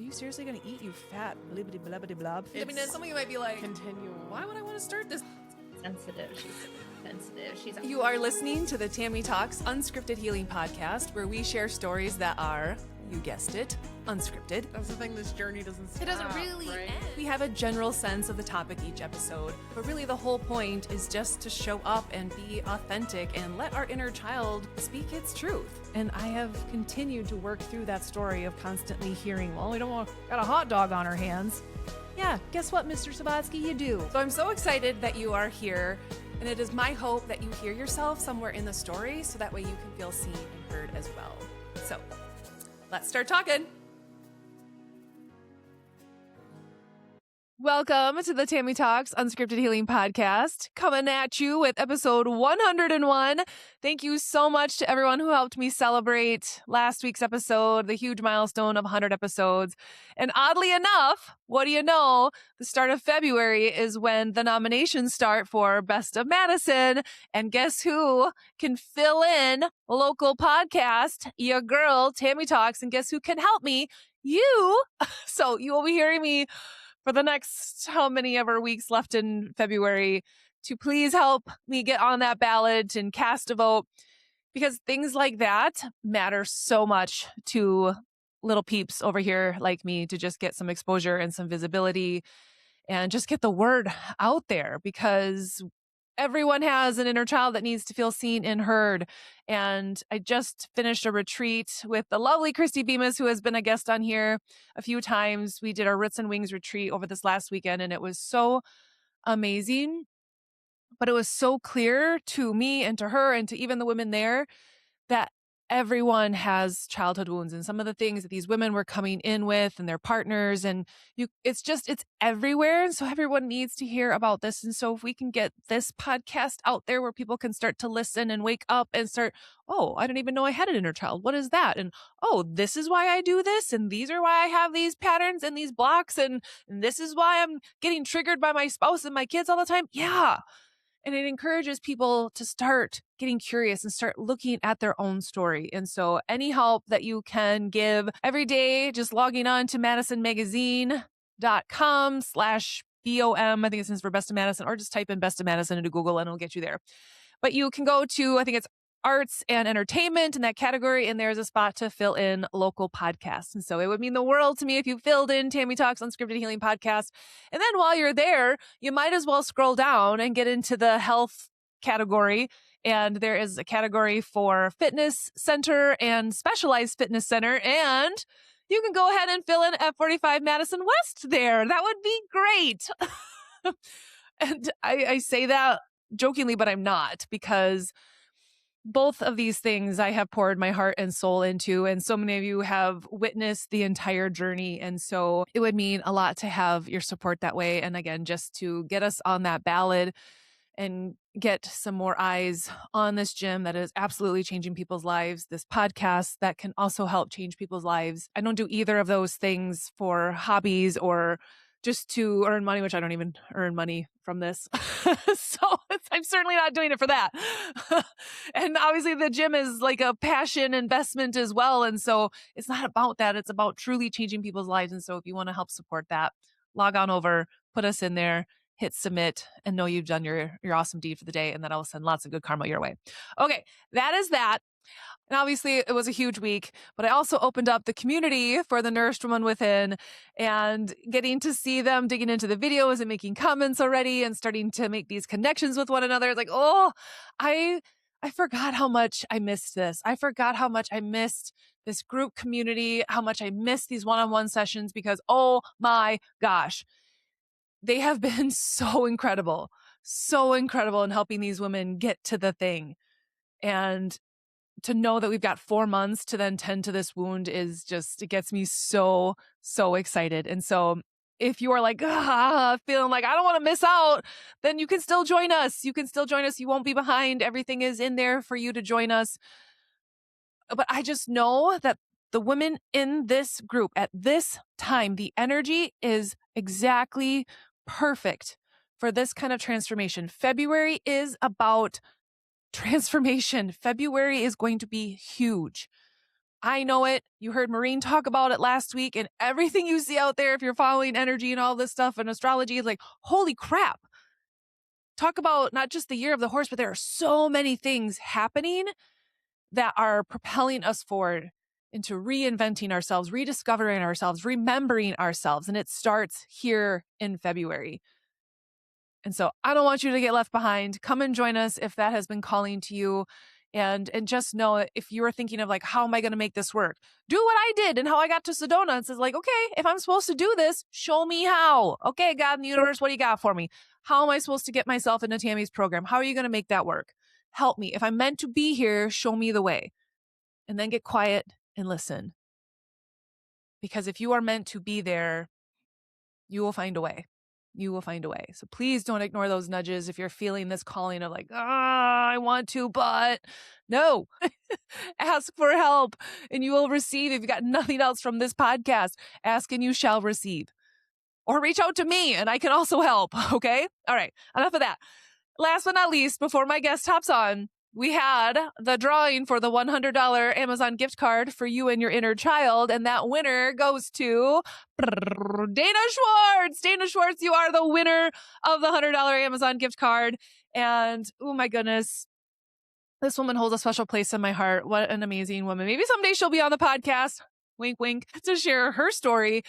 Are you seriously going to eat, you fat blibbity blabbity blob? I mean, some of you might be like, Continue. why would I want to start this? Sensitive. She's sensitive. You are listening to the Tami Talks Unscripted Healing Podcast, where we share stories that are, you guessed it, unscripted. That's the thing, this journey doesn't stop. It doesn't really right? end. We have a general sense of the topic each episode, but really the whole point is just to show up and be authentic and let our inner child speak its truth. And I have continued to work through that story of constantly hearing, well, we don't want, got a hot dog on our hands. Yeah, guess what, Mr. Sabatsky, you do. So I'm so excited that you are here, and it is my hope that you hear yourself somewhere in the story so that way you can feel seen and heard as well. So let's start talking. Welcome to the Tami Talks Unscripted Healing Podcast, coming at you with episode 101. Thank you so much to everyone who helped me celebrate last week's episode, the huge milestone of 100 episodes. And oddly enough, what do you know? The start of February is when the nominations start for Best of Madison. And guess who can fill in a local podcast? Your girl, Tami Talks. And guess who can help me? You. So you will be hearing me for the next how many ever weeks left in February to please help me get on that ballot and cast a vote, because things like that matter so much to little peeps over here like me, to just get some exposure and some visibility and just get the word out there, because everyone has an inner child that needs to feel seen and heard. And I just finished a retreat with the lovely Christy Bemis, who has been a guest on here a few times. We did our Roots and Wings retreat over this last weekend, and it was so amazing. But it was so clear to me and to her and to even the women there that everyone has childhood wounds, and some of the things that these women were coming in with and their partners, and it's everywhere. And so everyone needs to hear about this. And so if we can get this podcast out there where people can start to listen and wake up and start, oh, I didn't even know I had an inner child. What is that? And oh, this is why I do this. And these are why I have these patterns and these blocks. And this is why I'm getting triggered by my spouse and my kids all the time. Yeah. And it encourages people to start getting curious and start looking at their own story. And so any help that you can give every day, just logging on to madisonmagazine.com/BOM. I think it stands for Best of Madison, or just type in Best of Madison into Google and it'll get you there. But you can go to, I think it's arts and entertainment in that category, and there's a spot to fill in local podcasts. And so it would mean the world to me if you filled in Tami Talks Unscripted Healing Podcast. And then while you're there, you might as well scroll down and get into the health category. And there is a category for fitness center and specialized fitness center. And you can go ahead and fill in F45 Madison West there. That would be great. And I say that jokingly, but I'm not, because both of these things I have poured my heart and soul into, and so many of you have witnessed the entire journey. And so it would mean a lot to have your support that way. And again, just to get us on that ballot and get some more eyes on this gym that is absolutely changing people's lives, this podcast that can also help change people's lives. I don't do either of those things for hobbies or just to earn money, which I don't even earn money from this. So I'm certainly not doing it for that. And obviously the gym is like a passion investment as well. And so it's not about that. It's about truly changing people's lives. And so if you want to help support that, log on over, put us in there, hit submit, and know you've done your awesome deed for the day. And that will send lots of good karma your way. Okay, that is that. And obviously it was a huge week, but I also opened up the community for the Nourished Woman Within, and getting to see them digging into the videos and making comments already and starting to make these connections with one another. It's like, oh, I forgot how much I missed this. I forgot how much I missed this group community, how much I missed these one-on-one sessions, because, oh my gosh, they have been so incredible in helping these women get to the thing. And to know that we've got 4 months to then tend to this wound is just, it gets me so, so excited. And so if you are like, feeling like I don't want to miss out, then you can still join us. You won't be behind. Everything is in there for you to join us. But I just know that the women in this group at this time, the energy is exactly perfect for this kind of transformation. February is about transformation. February is going to be huge. I know it. You heard Maureen talk about it last week, and everything you see out there, if you're following energy and all this stuff and astrology, is like, holy crap. Talk about not just the year of the horse, but there are so many things happening that are propelling us forward into reinventing ourselves, rediscovering ourselves, remembering ourselves. And it starts here in February. And so I don't want you to get left behind. Come and join us if that has been calling to you. And just know, if you are thinking of like, how am I going to make this work? Do what I did and how I got to Sedona. And says like, okay, if I'm supposed to do this, show me how. Okay, God in the universe, what do you got for me? How am I supposed to get myself into Tami's program? How are you going to make that work? Help me. If I'm meant to be here, show me the way. And then get quiet and listen. Because if you are meant to be there, you will find a way. You will find a way. So please don't ignore those nudges if you're feeling this calling of like, I want to, but no. Ask for help and you will receive. If you got nothing else from this podcast, ask and you shall receive. Or reach out to me and I can also help. Okay? All right. Enough of that. Last but not least, before my guest hops on, we had the drawing for the $100 Amazon gift card for you and your inner child. And that winner goes to Dana Schwartz. Dana Schwartz, you are the winner of the $100 Amazon gift card. And oh my goodness, this woman holds a special place in my heart. What an amazing woman. Maybe someday she'll be on the podcast, wink, wink, to share her story.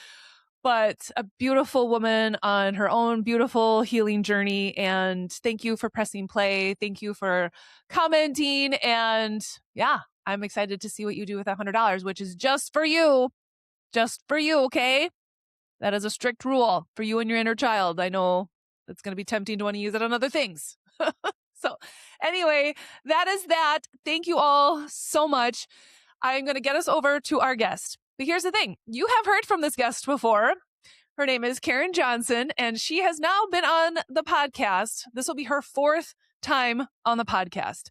But a beautiful woman on her own beautiful healing journey. And thank you for pressing play. Thank you for commenting. And yeah, I'm excited to see what you do with that $100, which is just for you. Just for you, okay? That is a strict rule for you and your inner child. I know it's going to be tempting to want to use it on other things. So anyway, that is that. Thank you all so much. I'm going to get us over to our guest. But here's the thing. You have heard from this guest before. Her name is Karen Johnson, and she has now been on the podcast. This will be her 4th time on the podcast.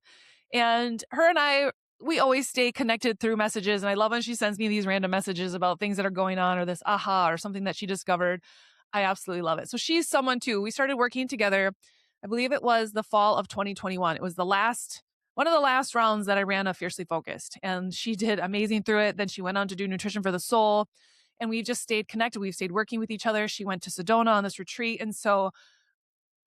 And her and I, we always stay connected through messages. And I love when she sends me these random messages about things that are going on or this aha or something that she discovered. I absolutely love it. So she's someone too. We started working together. I believe it was the fall of 2021. It was one of the last rounds that I ran of Fiercely Focused, and she did amazing through it. Then she went on to do Nutrition for the Soul, and we've just stayed connected. We've stayed working with each other. She went to Sedona on this retreat. And so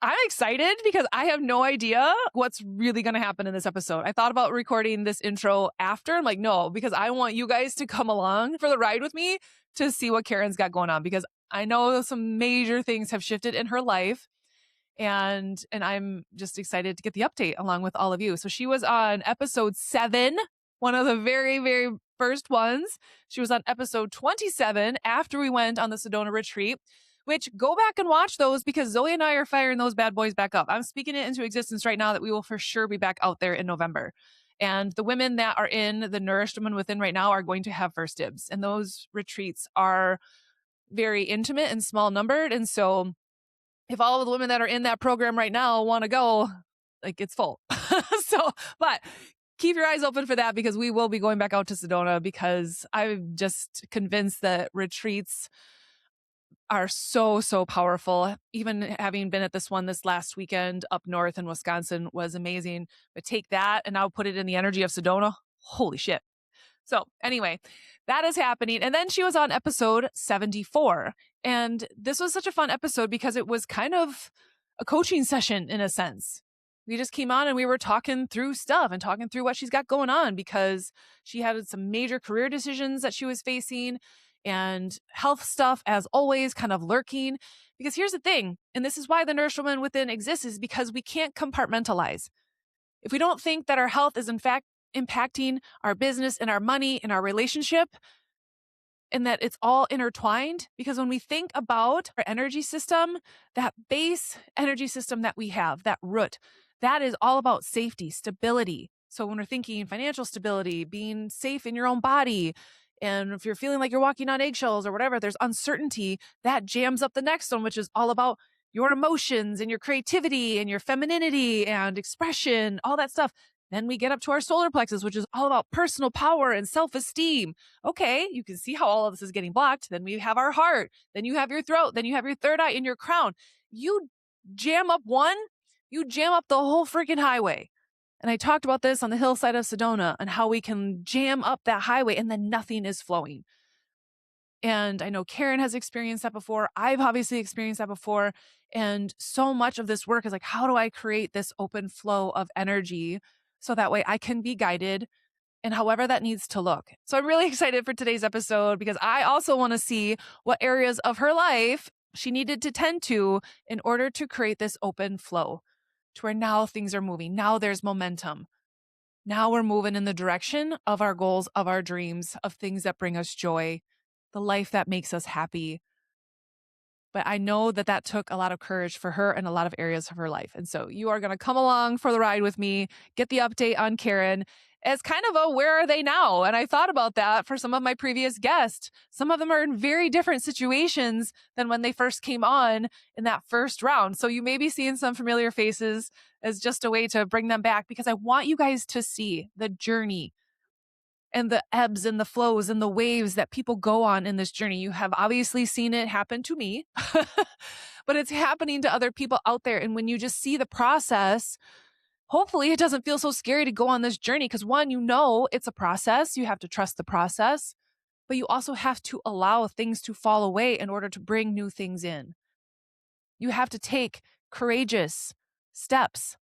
I'm excited because I have no idea what's really going to happen in this episode. I thought about recording this intro after. I'm like, no, because I want you guys to come along for the ride with me to see what Karen's got going on, because I know some major things have shifted in her life. And I'm just excited to get the update along with all of you. So she was on episode 7, one of the very, very first ones. She was on episode 27 after we went on the Sedona retreat, which go back and watch those because Zoe and I are firing those bad boys back up. I'm speaking it into existence right now that we will for sure be back out there in November. And the women that are in the Nourished Women Within right now are going to have first dibs. And those retreats are very intimate and small numbered. And so if all of the women that are in that program right now want to go, like, it's full. But keep your eyes open for that because we will be going back out to Sedona because I'm just convinced that retreats are so, so powerful. Even having been at this one this last weekend up north in Wisconsin was amazing. But take that and now put it in the energy of Sedona. Holy shit. So anyway, that is happening. And then she was on episode 74. And this was such a fun episode because it was kind of a coaching session in a sense. We just came on and we were talking through stuff and talking through what she's got going on because she had some major career decisions that she was facing and health stuff, as always, kind of lurking. Because here's the thing, and this is why the Nourished Woman Within exists, is because we can't compartmentalize. If we don't think that our health is in fact impacting our business and our money and our relationship, and that it's all intertwined, because when we think about our energy system, that base energy system that we have, that root, that is all about safety, stability. So when we're thinking financial stability, being safe in your own body, and if you're feeling like you're walking on eggshells or whatever, there's uncertainty, that jams up the next one, which is all about your emotions and your creativity and your femininity and expression, all that stuff. Then we get up to our solar plexus, which is all about personal power and self-esteem. Okay, you can see how all of this is getting blocked. Then we have our heart. Then you have your throat. Then you have your third eye and your crown. You jam up one, you jam up the whole freaking highway. And I talked about this on the hillside of Sedona and how we can jam up that highway and then nothing is flowing. And I know Karen has experienced that before. I've obviously experienced that before. And so much of this work is like, how do I create this open flow of energy so that way I can be guided and however that needs to look. So I'm really excited for today's episode because I also want to see what areas of her life she needed to tend to in order to create this open flow to where now things are moving. Now there's momentum. Now we're moving in the direction of our goals, of our dreams, of things that bring us joy, the life that makes us happy. But I know that that took a lot of courage for her in a lot of areas of her life. And so you are going to come along for the ride with me, get the update on Karen as kind of a where are they now? And I thought about that for some of my previous guests. Some of them are in very different situations than when they first came on in that first round. So you may be seeing some familiar faces as just a way to bring them back because I want you guys to see the journey and the ebbs and the flows and the waves that people go on in this journey. You have obviously seen it happen to me, but it's happening to other people out there. And when you just see the process, hopefully it doesn't feel so scary to go on this journey because one, you know, it's a process. You have to trust the process, but you also have to allow things to fall away in order to bring new things in. You have to take courageous steps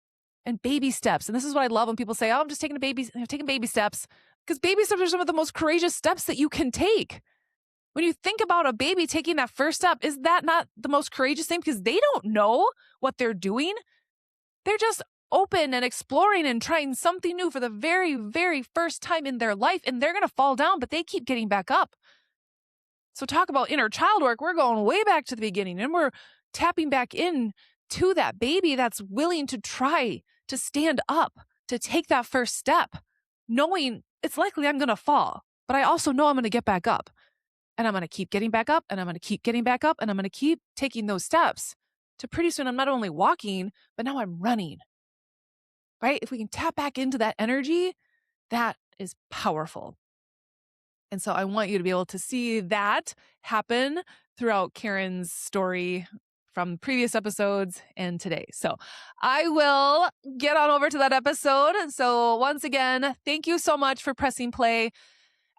and baby steps. And this is what I love when people say, oh, I'm just taking baby steps. Because baby steps are some of the most courageous steps that you can take. When you think about a baby taking that first step, is that not the most courageous thing? Because they don't know what they're doing. They're just open and exploring and trying something new for the very, very first time in their life. And they're going to fall down, but they keep getting back up. So talk about inner child work. We're going way back to the beginning and we're tapping back in to that baby that's willing to try to stand up, to take that first step, knowing it's likely I'm going to fall, but I also know I'm going to get back up and I'm going to keep getting back up and I'm going to keep getting back up and I'm going to keep taking those steps to pretty soon I'm not only walking, but now I'm running, right? If we can tap back into that energy, that is powerful. And so I want you to be able to see that happen throughout Karen's story from previous episodes and today. So I will get on over to that episode. So once again, thank you so much for pressing play.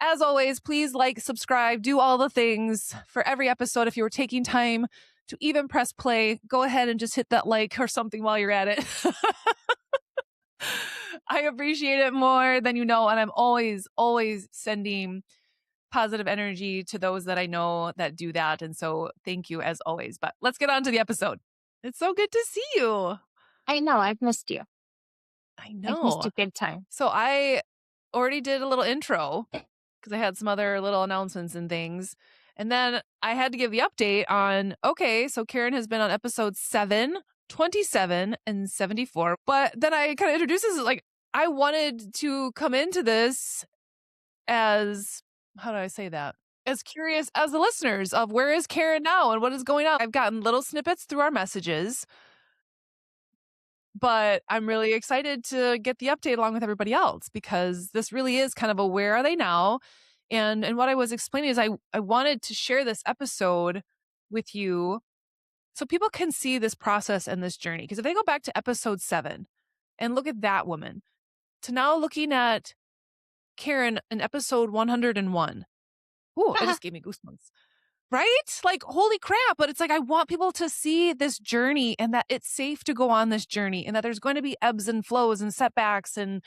As always, please like, subscribe, do all the things for every episode. If you were taking time to even press play, go ahead and just hit that like or something while you're at it. I appreciate it more than you know. And I'm always sending positive energy to those that I know that do that. And so thank you as always. But let's get on to the episode. It's so good to see you. I know. I've missed you. I know. I've missed you big time. So I already did a little intro because I had some other little announcements and things. And then I had to give the update on, okay, so Karen has been on episode 7, 27, and 74. But then I kind of introduced this like, I wanted to come into this as, how do I say that? As curious as the listeners of where is Karen now and what is going on. I've gotten little snippets through our messages, but I'm really excited to get the update along with everybody else because this really is kind of a where are they now? And what I was explaining is I wanted to share this episode with you so people can see this process and this journey. Because if they go back to episode 7 and look at that woman to now looking at Karen in episode 101. Ooh, it just gave me goosebumps. Right? Like, holy crap. But it's like, I want people to see this journey and that it's safe to go on this journey and that there's going to be ebbs and flows and setbacks and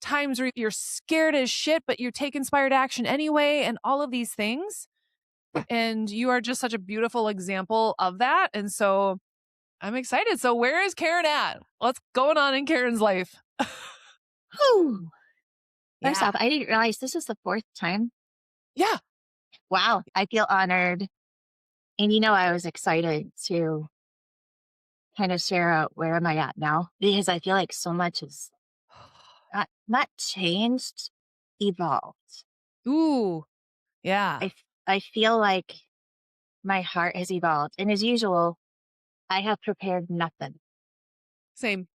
times where you're scared as shit, but you take inspired action anyway and all of these things. And you are just such a beautiful example of that. And so I'm excited. So where is Karen at? What's going on in Karen's life? Whew. First Yeah. off, I didn't realize this is the 4th time. Yeah. Wow. I feel honored. And I was excited to kind of share out where am I at now because I feel like so much is not changed, evolved. Ooh. Yeah. I feel like my heart has evolved. And as usual, I have prepared nothing. Same.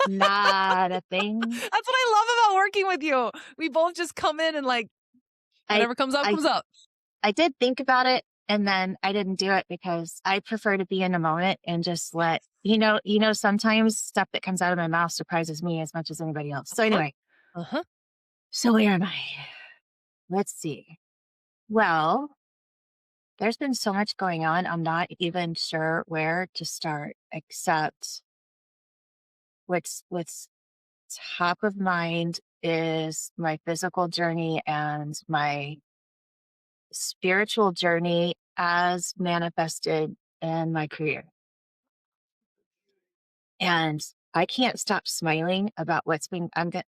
Not a thing. That's what I love about working with you. We both just come in and like whatever comes up, comes up. I did think about it And then I didn't do it because I prefer to be in the moment and just let, sometimes stuff that comes out of my mouth surprises me as much as anybody else. So Uh-huh. anyway, Uh-huh. so where am I? Let's see. Well, there's been so much going on. I'm not even sure where to start, except what's top of mind is my physical journey and my spiritual journey as manifested in my career. And I can't stop smiling about what's been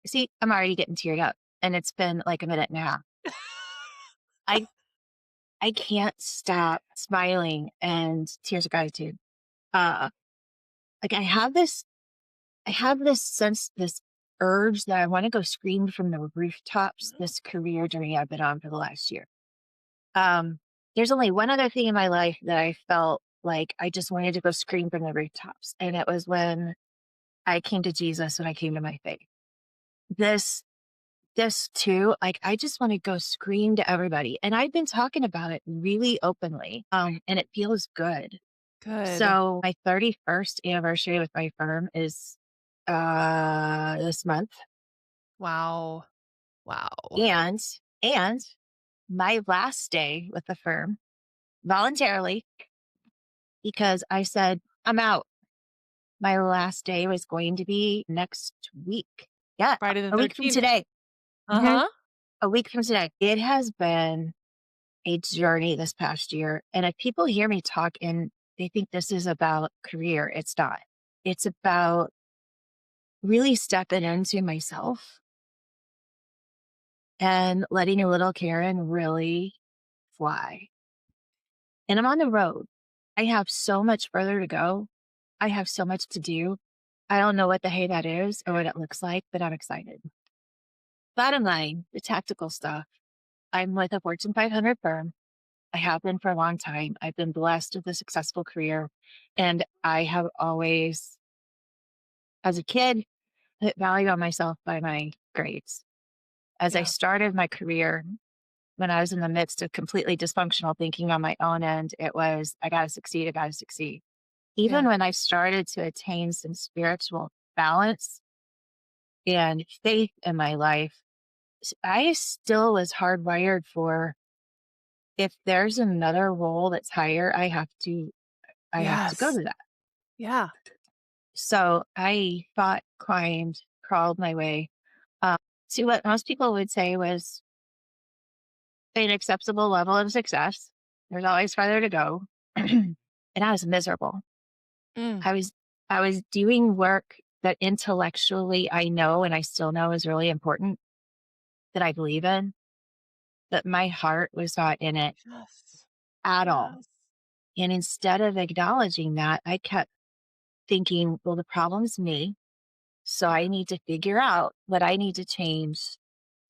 see, I'm already getting teared up and it's been like a minute and a half. I I can't stop smiling and tears of gratitude. Uh like I have this sense, this urge that I want to go scream from the rooftops this career journey I've been on for the last year. Um, there's only one other thing in my life that I felt like I just wanted to go scream from the rooftops. And it was when I came to Jesus, when I came to my faith. This this too, like I just want to go scream to everybody. And I've been talking about it really openly. And it feels good. Good. So my 31st anniversary with my firm is this month. Wow. Wow. And and my last day with the firm voluntarily, because I said, I'm out. My last day was going to be next week. Yeah, Friday the a week from 13th. today. Mhm. Uh-huh. A week from today. It has been a journey this past year. And if people hear me talk and they think this is about career, it's not. It's about really stepping into myself and letting a little Karen really fly. And I'm on the road. I have so much further to go. I have so much to do. I don't know what the hey that is or what it looks like, but I'm excited. Bottom line, the tactical stuff. I'm with a Fortune 500 firm. I have been for a long time. I've been blessed with a successful career. And I have always, as a kid, put value on myself by my grades. As I Yeah. started my career, when I was in the midst of completely dysfunctional thinking on my own end, it was, I got to succeed. I got to succeed. Even Yeah. when I started to attain some spiritual balance and faith in my life, I still was hardwired for, if there's another role that's higher, I have to go Yes. to that. Yeah. So I fought, climbed, crawled my way uh, to what most people would say was an acceptable level of success. There's always farther to go. And I was miserable. Mm. I was I was doing work that intellectually I know and I still know is really important, that I believe in, but my heart was not in it Yes. at all. Yes. And instead of acknowledging that, I kept thinking, well, the problem's me. So Yeah. I need to figure out what I need to change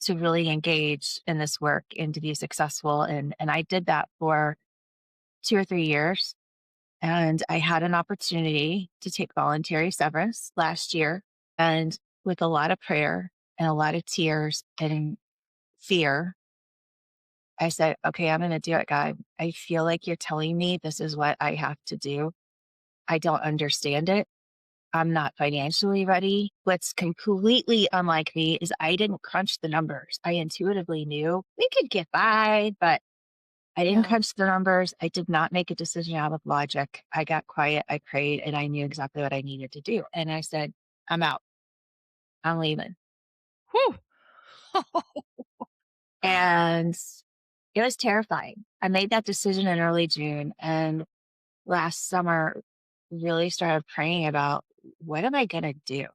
to really engage in this work and to be successful. And I did that for 2 or 3 years. And I had an opportunity to take voluntary severance last year. And with a lot of prayer and a lot of tears and fear, I said, okay, I'm going to do it, God. I feel like you're telling me this is what I have to do. I don't understand it. I'm not financially ready. What's completely unlike me is I didn't crunch the numbers. I intuitively knew we could get by, but I didn't Yeah. crunch the numbers. I did not make a decision out of logic. I got quiet. I prayed and I knew exactly what I needed to do. And I said, I'm out. I'm leaving. Whew. And it was terrifying. I made that decision in early June and last summer really started praying about, what am I going to do?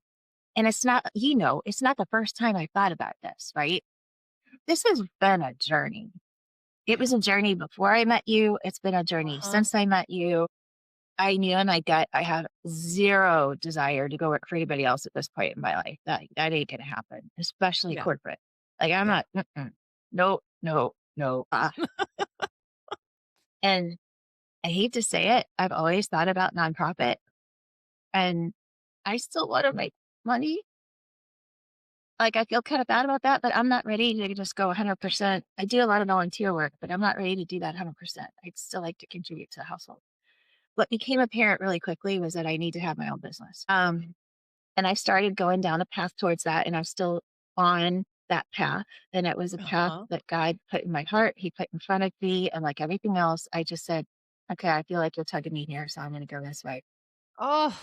And it's not, it's not the first time I thought about this, right? This has been a journey. It Yeah. was a journey before I met you. It's been a journey Uh-huh. since I met you. I knew in my gut I have zero desire to go work for anybody else at this point in my life. That ain't gonna happen, especially Yeah. corporate. Like I'm Yeah. not. No, no, no. And I hate to say it, I've always thought about nonprofit, and I still want to make money, Like, I feel kind of bad about that, but I'm not ready to just go 100%. I do a lot of volunteer work, but I'm not ready to do that 100%. I'd still like to contribute to the household. What became apparent really quickly was that I need to have my own business. And I started going down a path towards that, and I'm still on that path. And it was a path Uh-huh. that God put in my heart. He put in front of me. And like everything else, I just said, okay, I feel like you're tugging me here. So I'm going to go this way. Oh,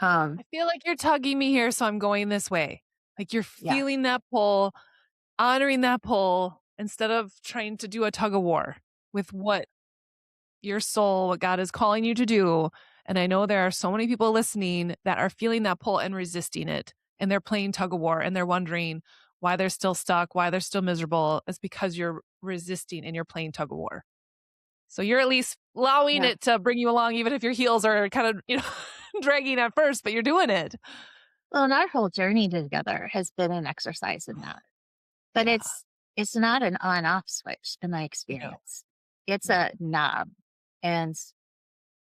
Um, I feel like you're tugging me here, so I'm going this way. Like you're yeah, feeling that pull, honoring that pull instead of trying to do a tug of war with what your soul, what God is calling you to do. And I know there are so many people listening that are feeling that pull and resisting it. And they're playing tug of war and they're wondering why they're still stuck, why they're still miserable. It's because you're resisting and you're playing tug of war. So you're at least allowing yeah. it to bring you along, even if your heels are kind of, dragging at first, but you're doing it. Well, and our whole journey together has been an exercise in that. But Yeah. it's not an on-off switch in my No, experience. It's no. a knob. And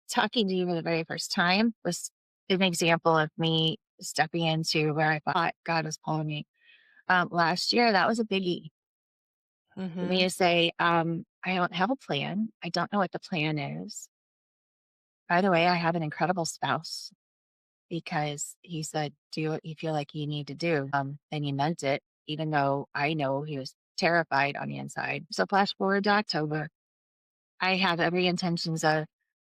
talking to you for the very first time was an example of me stepping into where I thought God was pulling me. Last year, that was a biggie for me Mm-hmm. to say, I don't have a plan. I don't know what the plan is. By the way, I have an incredible spouse because he said, do what you feel like you need to do. And he meant it, even though I know he was terrified on the inside. So flash forward to October. I have every intentions of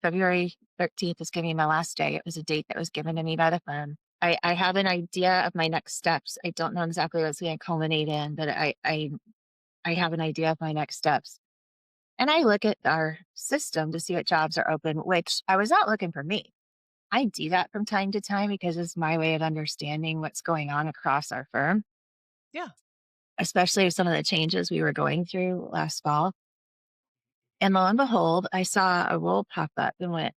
February 13th is going to be my last day. It was a date that was given to me by the firm. I have an idea of my next steps. I don't know exactly what's going to culminate in, but I have an idea of my next steps. And I look at our system to see what jobs are open, which I was not looking for me. I do that from time to time because it's my way of understanding what's going on across our firm, Yeah. especially with some of the changes we were going through last fall. And lo and behold, I saw a role pop up and went,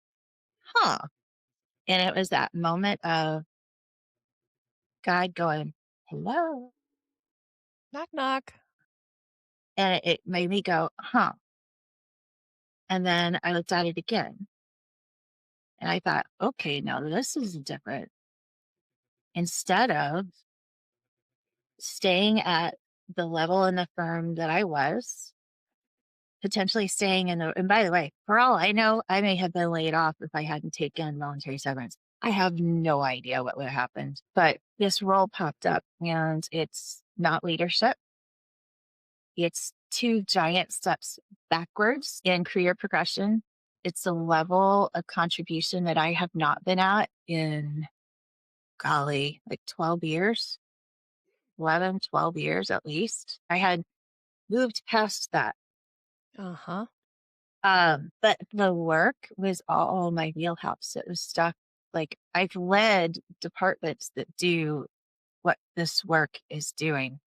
huh. And it was that moment of God going, hello. Knock, knock. And it made me go, huh. And then I looked at it again and I thought, okay, now this is different. Instead of staying at the level in the firm that I was, potentially staying in the, and by the way, for all I know, I may have been laid off if I hadn't taken voluntary severance. I have no idea what would have happened, but this role popped up and it's not leadership. It's two giant steps backwards in career progression. It's a level of contribution that I have not been at in, golly, like 12 years, 11, 12 years at least. I had moved past that. Uh-huh. But the work was all my wheelhouse. It was stuff like I've led departments that do what this work is doing.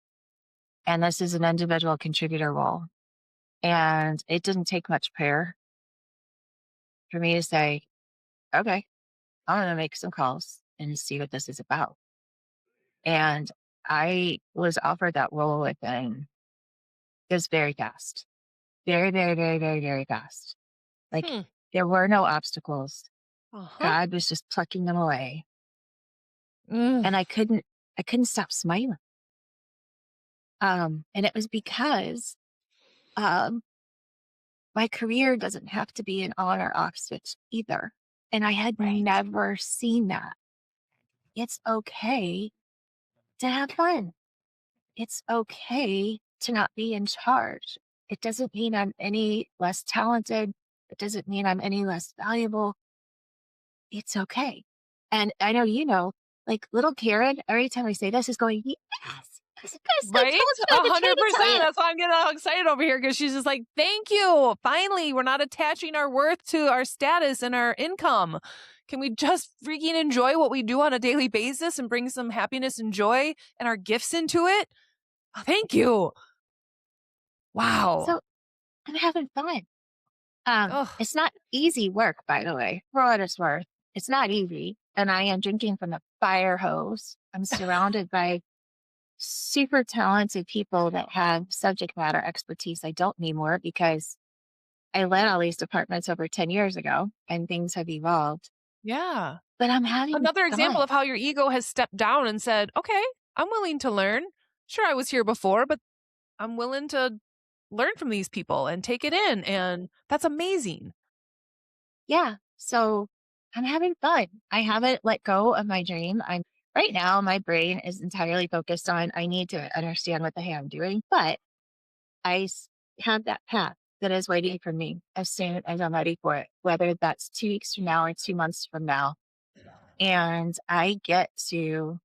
And this is an individual contributor role. And it didn't take much prayer for me to say, okay, I'm going to make some calls and see what this is about. And I was offered that role within, it was very fast, very, very, very, very, very fast. Like Hmm. there were no obstacles. Uh-huh. God was just plucking them away. Mm. And I couldn't stop smiling. And it was because, um, my career doesn't have to be an on or off switch either. And I had Right. never seen that. It's okay to have fun. It's okay to not be in charge. It doesn't mean I'm any less talented. It doesn't mean I'm any less valuable. It's okay. And I know, like little Karen, every time I say this is going, yes, yes, yes, I told Right? you, I've been trying to 100%. tell you. That's why I'm getting all excited over here because she's just like, thank you. Finally, we're not attaching our worth to our status and our income. Can we just freaking enjoy what we do on a daily basis and bring some happiness and joy and our gifts into it? Oh, thank you. Wow. So I'm having fun. Oh, It's not easy work, by the way, for what it's worth. It's not easy. And I am drinking from the fire hose. I'm surrounded by super talented people that have subject matter expertise I don't need more because I led all these departments over 10 years ago and things have evolved. yeah. But I'm having Another example fun. of how your ego has stepped down and said, okay, I'm willing to learn. Sure, I was here before, but I'm willing to learn from these people and take it in. And that's amazing. Yeah. So I'm having fun. I haven't let go of my dream. I'm right now, my brain is entirely focused on I need to understand what the heck I'm doing, but I have that path that is waiting for me as soon as I'm ready for it, whether that's 2 weeks from now or 2 months from now. And I get to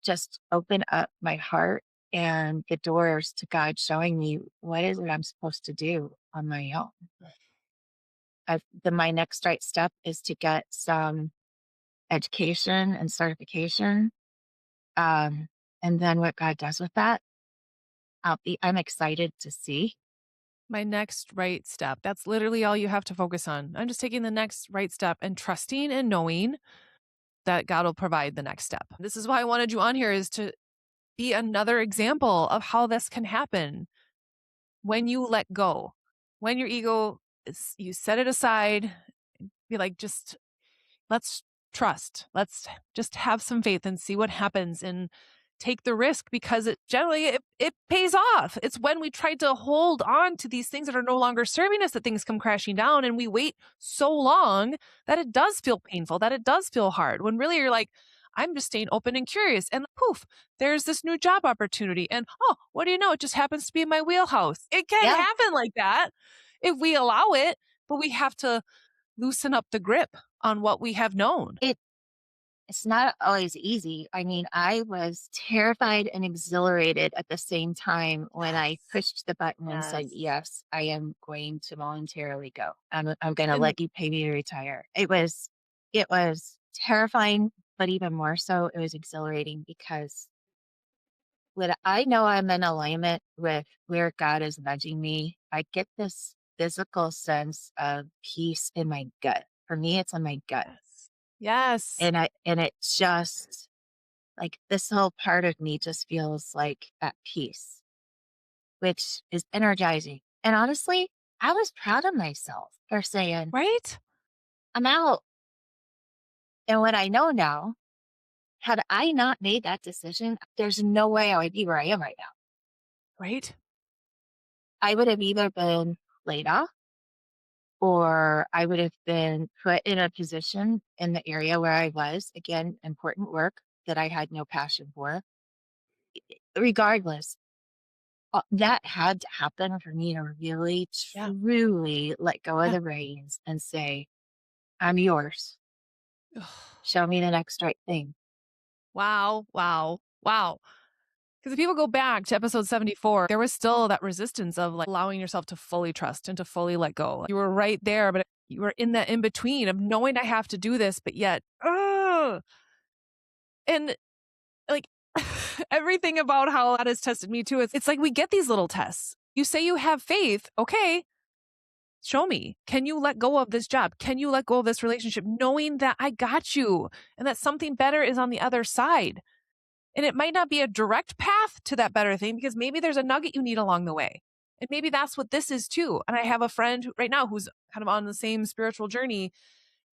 just open up my heart and the doors to God showing me what is it I'm supposed to do on my own. My next right step is to get some education and certification. Um, and then what God does with that, I'm excited to see. My next right step. That's literally all you have to focus on. I'm just taking the next right step and trusting and knowing that God will provide the next step. This is why I wanted you on here, is to be another example of how this can happen when you let go. When your ego is, you set it aside, be like, just let's trust. Let's just have some faith and see what happens and take the risk, because it pays off. It's when we try to hold on to these things that are no longer serving us that things come crashing down, and we wait so long that it does feel painful, that it does feel hard, when really you're like, I'm just staying open and curious, and poof, there's this new job opportunity, and oh, what do you know, it just happens to be in my wheelhouse. It can Yeah. happen like that if we allow it, but we have to loosen up the grip on what we have known. It It's not always easy. I mean, I was terrified and exhilarated at the same time when I Yes. pushed the button and said, Yes. "Yes, I am going to voluntarily go. I'm going to And let you pay me to retire." It was terrifying, but even more so, it was exhilarating because when I know I'm in alignment with where God is nudging me, I get this physical sense of peace in my gut. For me, it's in my gut. yes. Yes. And it just like this whole part of me just feels like at peace, which is energizing. And honestly, I was proud of myself for saying, Right? I'm out. And what I know now, had I not made that decision, there's no way I would be where I am right now. Right? I would have either been laid off or I would have been put in a position in the area where I was, again, important work that I had no passion for. Regardless, that had to happen for me to really, Yeah. truly let go of Yeah. the reins and say, I'm yours. Ugh. Show me the next right thing. Wow. Wow. Wow. Because if people go back to episode 74, there was still that resistance of like allowing yourself to fully trust and to fully let go. You were right there, but you were in that in between of knowing I have to do this, but yet, and like everything about how that has tested me too. It's like we get these little tests. You say you have faith. Okay, show me. Can you let go of this job? Can you let go of this relationship, knowing that I got you and that something better is on the other side? And it might not be a direct path to that better thing, because maybe there's a nugget you need along the way. And maybe that's what this is too. And I have a friend right now who's kind of on the same spiritual journey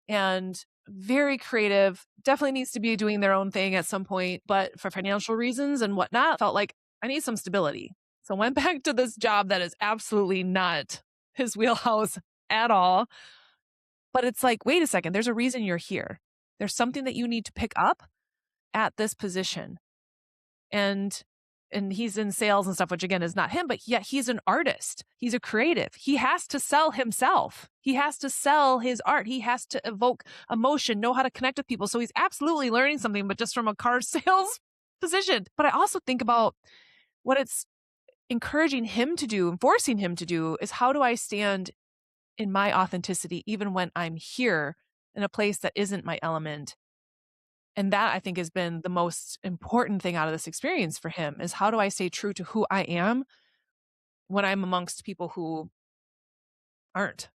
and very creative, definitely needs to be doing their own thing at some point, but for financial reasons and whatnot, felt like I need some stability. So went back to this job that is absolutely not his wheelhouse at all. But it's like, wait a second, there's a reason you're here. There's something that you need to pick up at this position. And he's in sales and stuff, which again is not him, but yet he's an artist. He's a creative. He has to sell himself. He has to sell his art. He has to evoke emotion, know how to connect with people. So he's absolutely learning something, but just from a car sales position. But I also think about what it's encouraging him to do and forcing him to do is, how do I stand in my authenticity even when I'm here in a place that isn't my element? And that, I think, has been the most important thing out of this experience for him, is how do I stay true to who I am when I'm amongst people who aren't,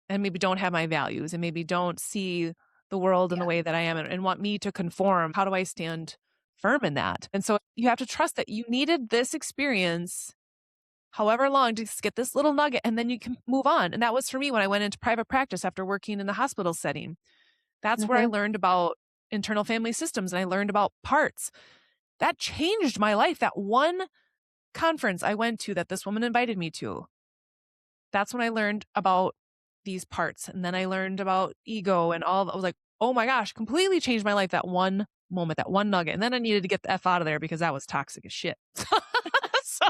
and maybe don't have my values, and maybe don't see the world in the Yeah. way that I am, and want me to conform. How do I stand firm in that? And so you have to trust that you needed this experience, however long, to just get this little nugget, and then you can move on. And that was for me when I went into private practice after working in the hospital setting. That's where I Hmm. learned about internal family systems and I learned about parts. That changed my life. That one conference I went to that this woman invited me to, that's when I learned about these parts. And then I learned about ego and all. I was like, oh my gosh, completely changed my life. That one moment, that one nugget. And then I needed to get the F out of there because that was toxic as shit. So,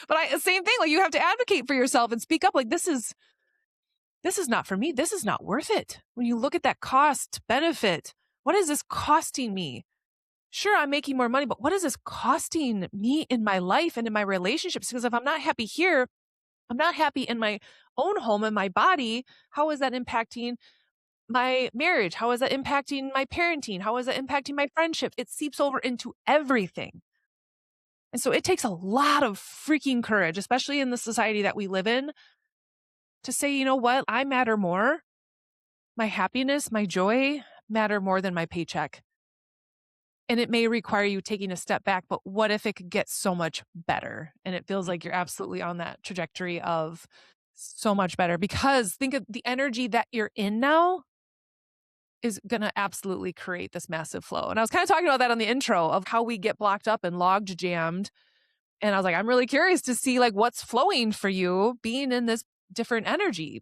but same thing. Like you have to advocate for yourself and speak up. Like this is not for me. This is not worth it. When you look at that cost benefit, what is this costing me? Sure, I'm making more money, but what is this costing me in my life and in my relationships? Because if I'm not happy here, I'm not happy in my own home and my body. How is that impacting my marriage? How is that impacting my parenting? How is that impacting my friendship? It seeps over into everything. And so it takes a lot of freaking courage, especially in the society that we live in, to say, you know what? I matter more. My happiness, my joy matter more than my paycheck. And it may require you taking a step back, but what if it could get so much better? And it feels like you're absolutely on that trajectory of so much better, because think of the energy that you're in now is going to absolutely create this massive flow. And I was kind of talking about that on the intro of how we get blocked up and logged jammed. And I was like, I'm really curious to see like what's flowing for you being in this different energy,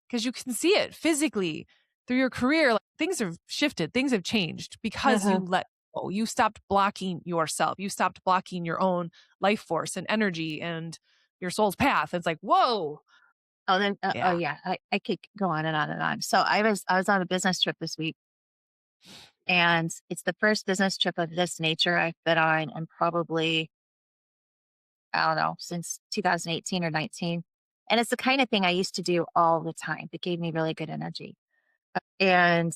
because you can see it physically through your career. Like, things have shifted, things have changed because you let go. You stopped blocking yourself. You stopped blocking your own life force and energy and your soul's path. It's like, whoa. Oh, then, oh Yeah. yeah, I could go on and on and on. So I was on a business trip this week, and it's the first business trip of this nature I've been on, and probably, I don't know, since 2018 or 19. And it's the kind of thing I used to do all the time. It gave me really good energy. And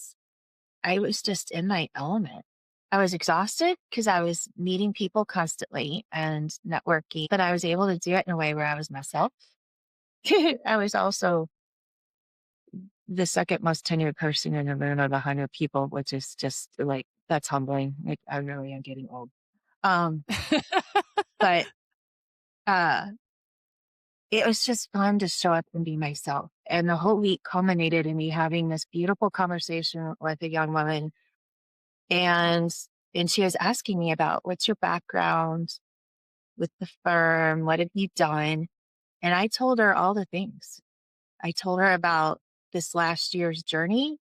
I was just in my element. I was exhausted because I was meeting people constantly and networking, but I was able to do it in a way where I was myself. I was also the second most tenured person in a room of 100 people, which is just like, that's humbling. Like, I really am getting old. Um, but uh, it was just fun to show up and be myself. And the whole week culminated in me having this beautiful conversation with a young woman. And she was asking me about, what's your background with the firm? What have you done? And I told her all the things. I told her about this last year's journey.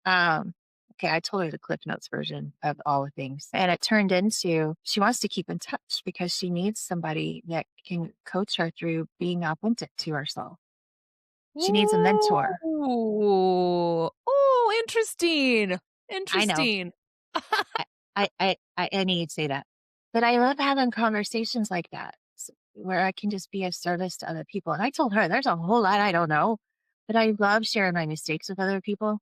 Um, okay, I told her the Cliff Notes version of all the things. And it turned into, she wants to keep in touch because she needs somebody that can coach her through being authentic to herself. She needs a mentor. Ooh. Oh, interesting. I know. Interesting. I need to say that. But I love having conversations like that, where I can just be of service to other people. And I told her there's a whole lot I don't know, but I love sharing my mistakes with other people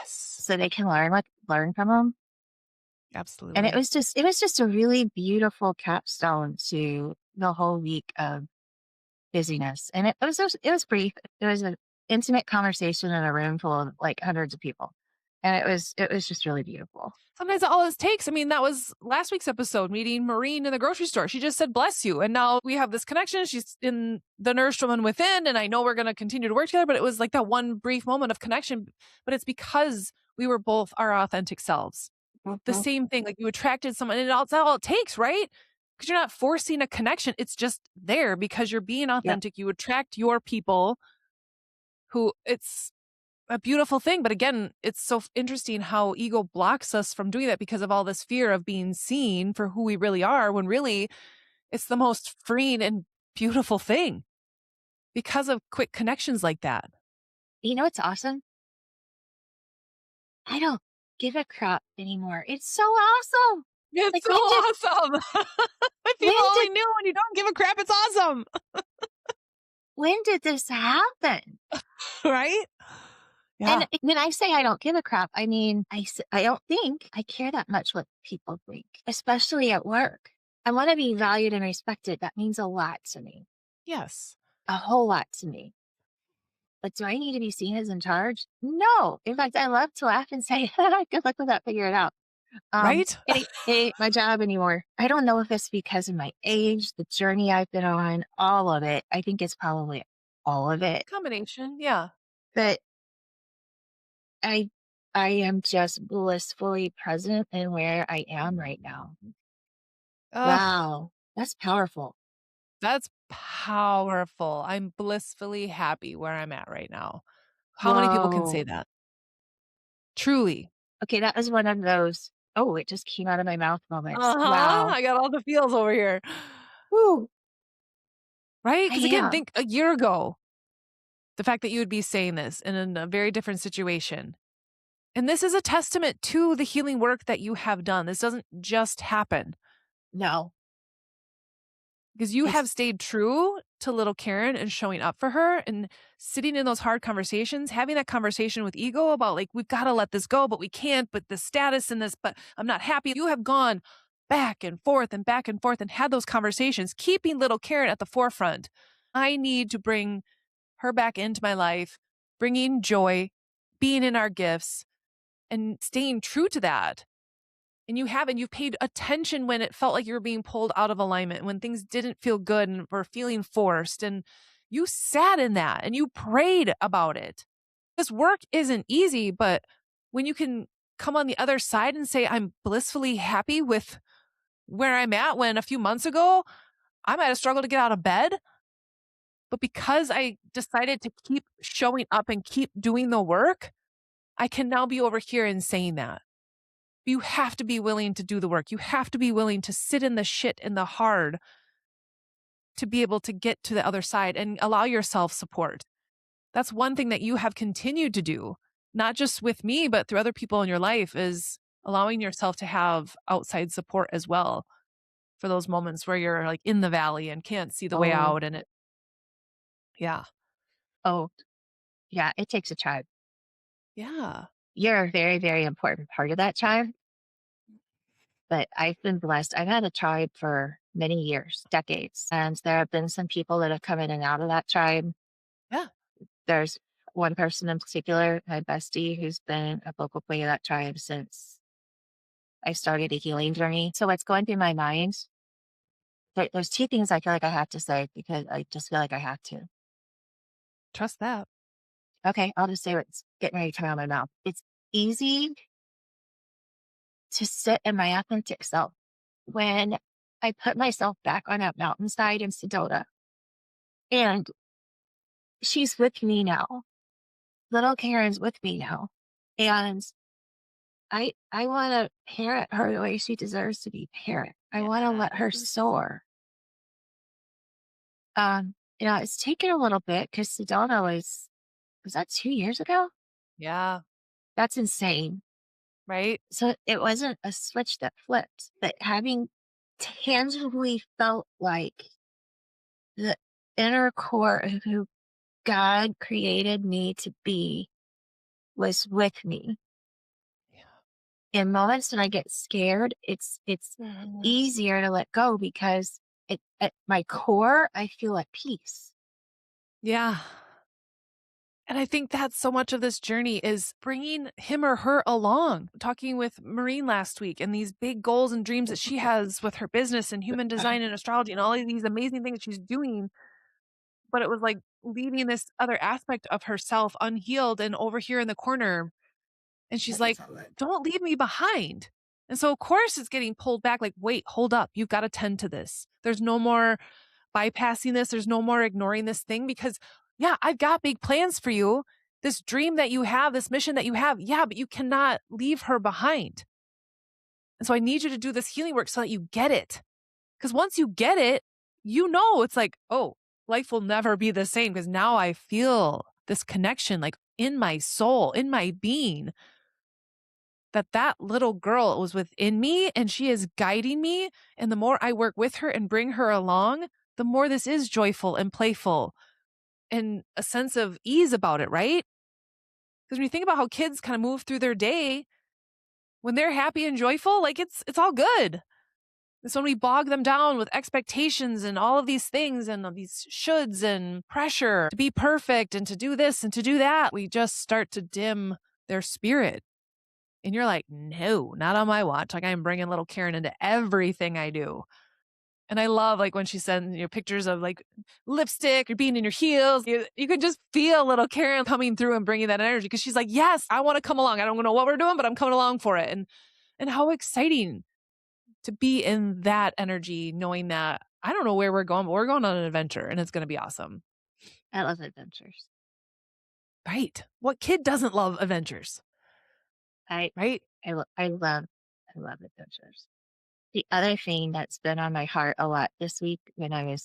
Yes, so they can learn from them. And absolutely. it was just a really beautiful capstone to the whole week of busyness. And it was brief. It was an intimate conversation in a room full of like hundreds of people. And it was just really beautiful. Sometimes all it takes. I mean, that was last week's episode, meeting Maureen in the grocery store. She just said, bless you. And now we have this connection. She's in the nurse woman within. And I know we're going to continue to work together, but it was like that one brief moment of connection. But it's because we were both our authentic selves. The Mhm. same thing, like you attracted someone, and that's all it takes, right? Because you're not forcing a connection. It's just there because you're being Yep. authentic. You attract your people who it's a beautiful thing. But again, it's so interesting how ego blocks us from doing that because of all this fear of being seen for who we really are, when really it's the most freeing and beautiful thing because of quick connections like that. You know what's awesome? I don't give a crap anymore. It's so awesome. It's Like so awesome. If when people only did knew when you don't give a crap, it's awesome. when did this happen? Right? Yeah. And when I say I don't give a crap, I mean, I don't think I care that much what people think, especially at work. I want to be valued and respected. That means a lot to me, Yes. a whole lot to me. But do I need to be seen as in charge? No. In fact, I love to laugh and say, good luck with that, figure it out. Right? It ain't my job anymore. I don't know if it's because of my age, the journey I've been on, all of it. I think it's probably all of it. Combination. Yeah. But I I am just blissfully present in where I am right now. Ugh, Wow, that's powerful. that's powerful. I'm blissfully happy where I'm at right now. How many people can say Whoa. that? Truly. Okay, that was one of those, "Oh, it just came out of my mouth" moments. Uh-huh. Wow. I got all the feels over here. Woo, Right? I Because again, am. think a year ago, the fact that you would be saying this in a very different situation. And this is a testament to the healing work that you have done. This doesn't just happen No, because you it's have stayed true to little Karen and showing up for her and sitting in those hard conversations, having that conversation with ego about like, we've got to let this go, but we can't, but the status in this, but I'm not happy. You have gone back and forth and had those conversations, keeping little Karen at the forefront. I need to bring her back into my life, bringing joy, being in our gifts, and staying true to that. And you haven't. You've paid attention when it felt like you were being pulled out of alignment, when things didn't feel good and were feeling forced. And you sat in that and you prayed about it. This work isn't easy, but when you can come on the other side and say, I'm blissfully happy with where I'm at, when a few months ago I might have struggled to get out of bed. But because I decided to keep showing up and keep doing the work, I can now be over here and saying that. You have to be willing to do the work. You have to be willing to sit in the shit and the hard to be able to get to the other side and allow yourself support. That's one thing that you have continued to do, not just with me, but through other people in your life, is allowing yourself to have outside support as well for those moments where you're like in the valley and can't see the way oh, out. And it, yeah, oh, yeah, it takes a tribe. yeah, You're a very, very important part of that tribe, but I've been blessed. I've had a tribe for many years, decades, and there have been some people that have come in and out of that tribe. yeah, There's one person in particular, my bestie, who's been a focal point of that tribe since I started a healing journey. So what's going through my mind, there's two things I feel like I have to say because I just feel like I have to. trust that. Okay, I'll just say what's getting ready to come out of my mouth. It's easy to sit in my authentic self. When I put myself back on that mountainside in Sedona, and she's with me now. Little Karen's with me now. And I want to parent her the way she deserves to be parent. I want to let her Yes. soar. It's taken a little bit because Sedona was that 2 years ago? Yeah, That's insane. right. So it wasn't a switch that flipped, but having tangibly felt like the inner core of who God created me to be was with me. Yeah. In moments when I get scared, it's easier to let go because at my core, I feel at peace. Yeah. And I think that's so much of this journey is bringing him or her along. Talking with Maureen last week and these big goals and dreams that she has with her business and human design and astrology and all of these amazing things she's doing. But it was like leaving this other aspect of herself unhealed and over here in the corner. And she's like, don't leave me behind. And so, of course, it's getting pulled back like, wait, hold up. You've got to tend to this. There's no more bypassing this. There's no more ignoring this thing because, yeah, I've got big plans for you. This dream that you have, this mission that you have, yeah, but you cannot leave her behind. And so I need you to do this healing work so that you get it. Because once you get it, it's like, oh, life will never be the same because now I feel this connection like in my soul, in my being, that little girl was within me and she is guiding me. And the more I work with her and bring her along, the more this is joyful and playful and a sense of ease about it, right? Because when you think about how kids kind of move through their day, when they're happy and joyful, like it's all good. And so when we bog them down with expectations and all of these things and these shoulds and pressure to be perfect and to do this and to do that, we just start to dim their spirit. And you're like, no, not on my watch. Like I'm bringing little Karen into everything I do. And I love like when she sends pictures of like lipstick or being in your heels. You can just feel little Karen coming through and bringing that energy because she's like, yes, I want to come along. I don't know what we're doing, but I'm coming along for it. And how exciting to be in that energy, knowing that I don't know where we're going, but we're going on an adventure and it's going to be awesome. I love adventures. Right. What kid doesn't love adventures? I Right. I, lo- I love adventures. The other thing that's been on my heart a lot this week I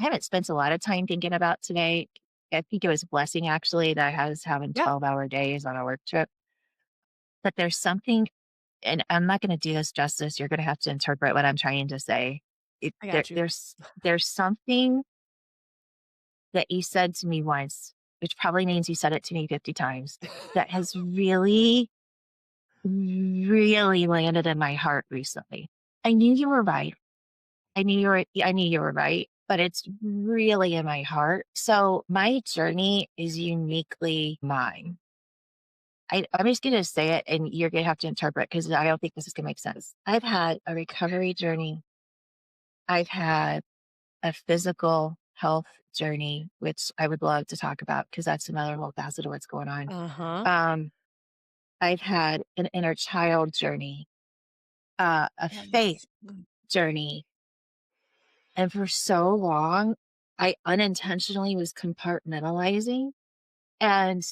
haven't spent a lot of time thinking about today. I think it was a blessing actually that I was having Yeah. 12-hour days on a work trip. But there's something, and I'm not going to do this justice. You're going to have to interpret what I'm trying to say. I got you. There's something that you said to me once, which probably means you said it to me 50 times, that has really, really landed in my heart recently. I knew you were right. I knew you were right, but it's really in my heart. So my journey is uniquely mine. I'm just going to say it and you're going to have to interpret because I don't think this is going to make sense. I've had a recovery journey. I've had a physical health journey, which I would love to talk about because that's another whole facet of what's going on. Uh-huh. Um, I've had an inner child journey, a faith Yes. journey. And for so long, I unintentionally was compartmentalizing. And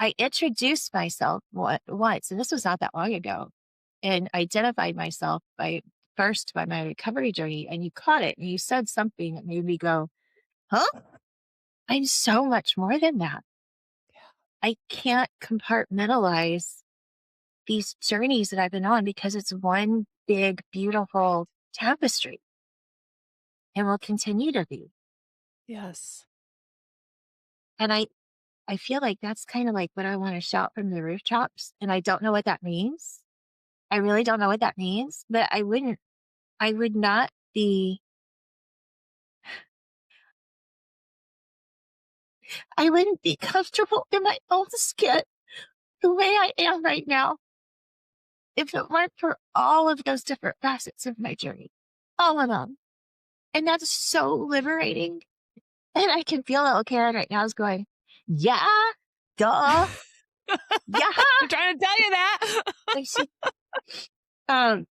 I introduced myself once, and this was not that long ago, and identified myself first by my recovery journey. And you caught it and you said something that made me go, huh? I'm so much more than that. I can't compartmentalize these journeys that I've been on because it's one big, beautiful tapestry and will continue to be. Yes. And I feel like that's kind of like what I want to shout from the rooftops. And I don't know what that means. I really don't know what that means, but I would not be, I wouldn't be comfortable in my own skin the way I am right now if it weren't for all of those different facets of my journey. All of them. And that's so liberating. And I can feel that Karen right now is going, yeah, duh, yeah. I'm trying to tell you that. Like she, um,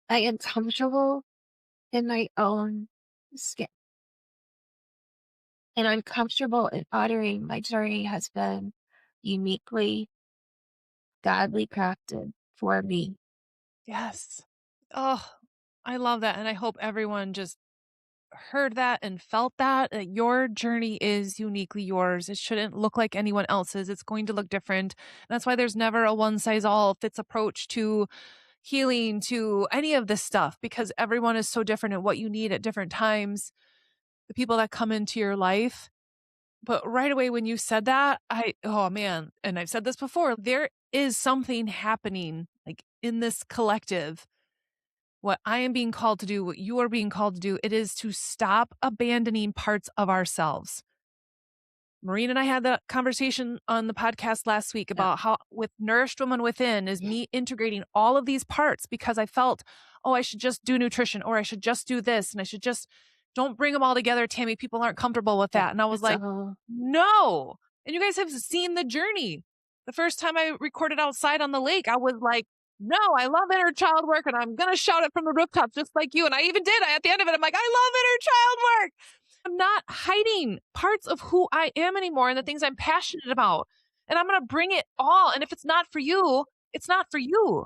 I am comfortable in my own skin. And I'm comfortable in honoring my journey has been uniquely, godly crafted for me. Yes. Oh, I love that. And I hope everyone just heard that and felt that. Your journey is uniquely yours. It shouldn't look like anyone else's. It's going to look different. And that's why there's never a one size all fits approach to healing, to any of this stuff, because everyone is so different at what you need at different times. The people that come into your life. But right away when you said that, oh man, and I've said this before, there is something happening like in this collective. What I am being called to do, what you are being called to do, it is to stop abandoning parts of ourselves. Maureen and I had the conversation on the podcast last week Yep. about how with Nourished Woman Within is me integrating all of these parts because I felt, oh, I should just do nutrition or I should just do this and I should just don't bring them all together, Tami. People aren't comfortable with that. And I was like, So, no. And you guys have seen the journey. The first time I recorded outside on the lake, I was like, no, I love inner child work and I'm going to shout it from the rooftops just like you. And I even did. At the end of it, I'm like, I love inner child work. I'm not hiding parts of who I am anymore and the things I'm passionate about. And I'm going to bring it all. And if it's not for you, it's not for you.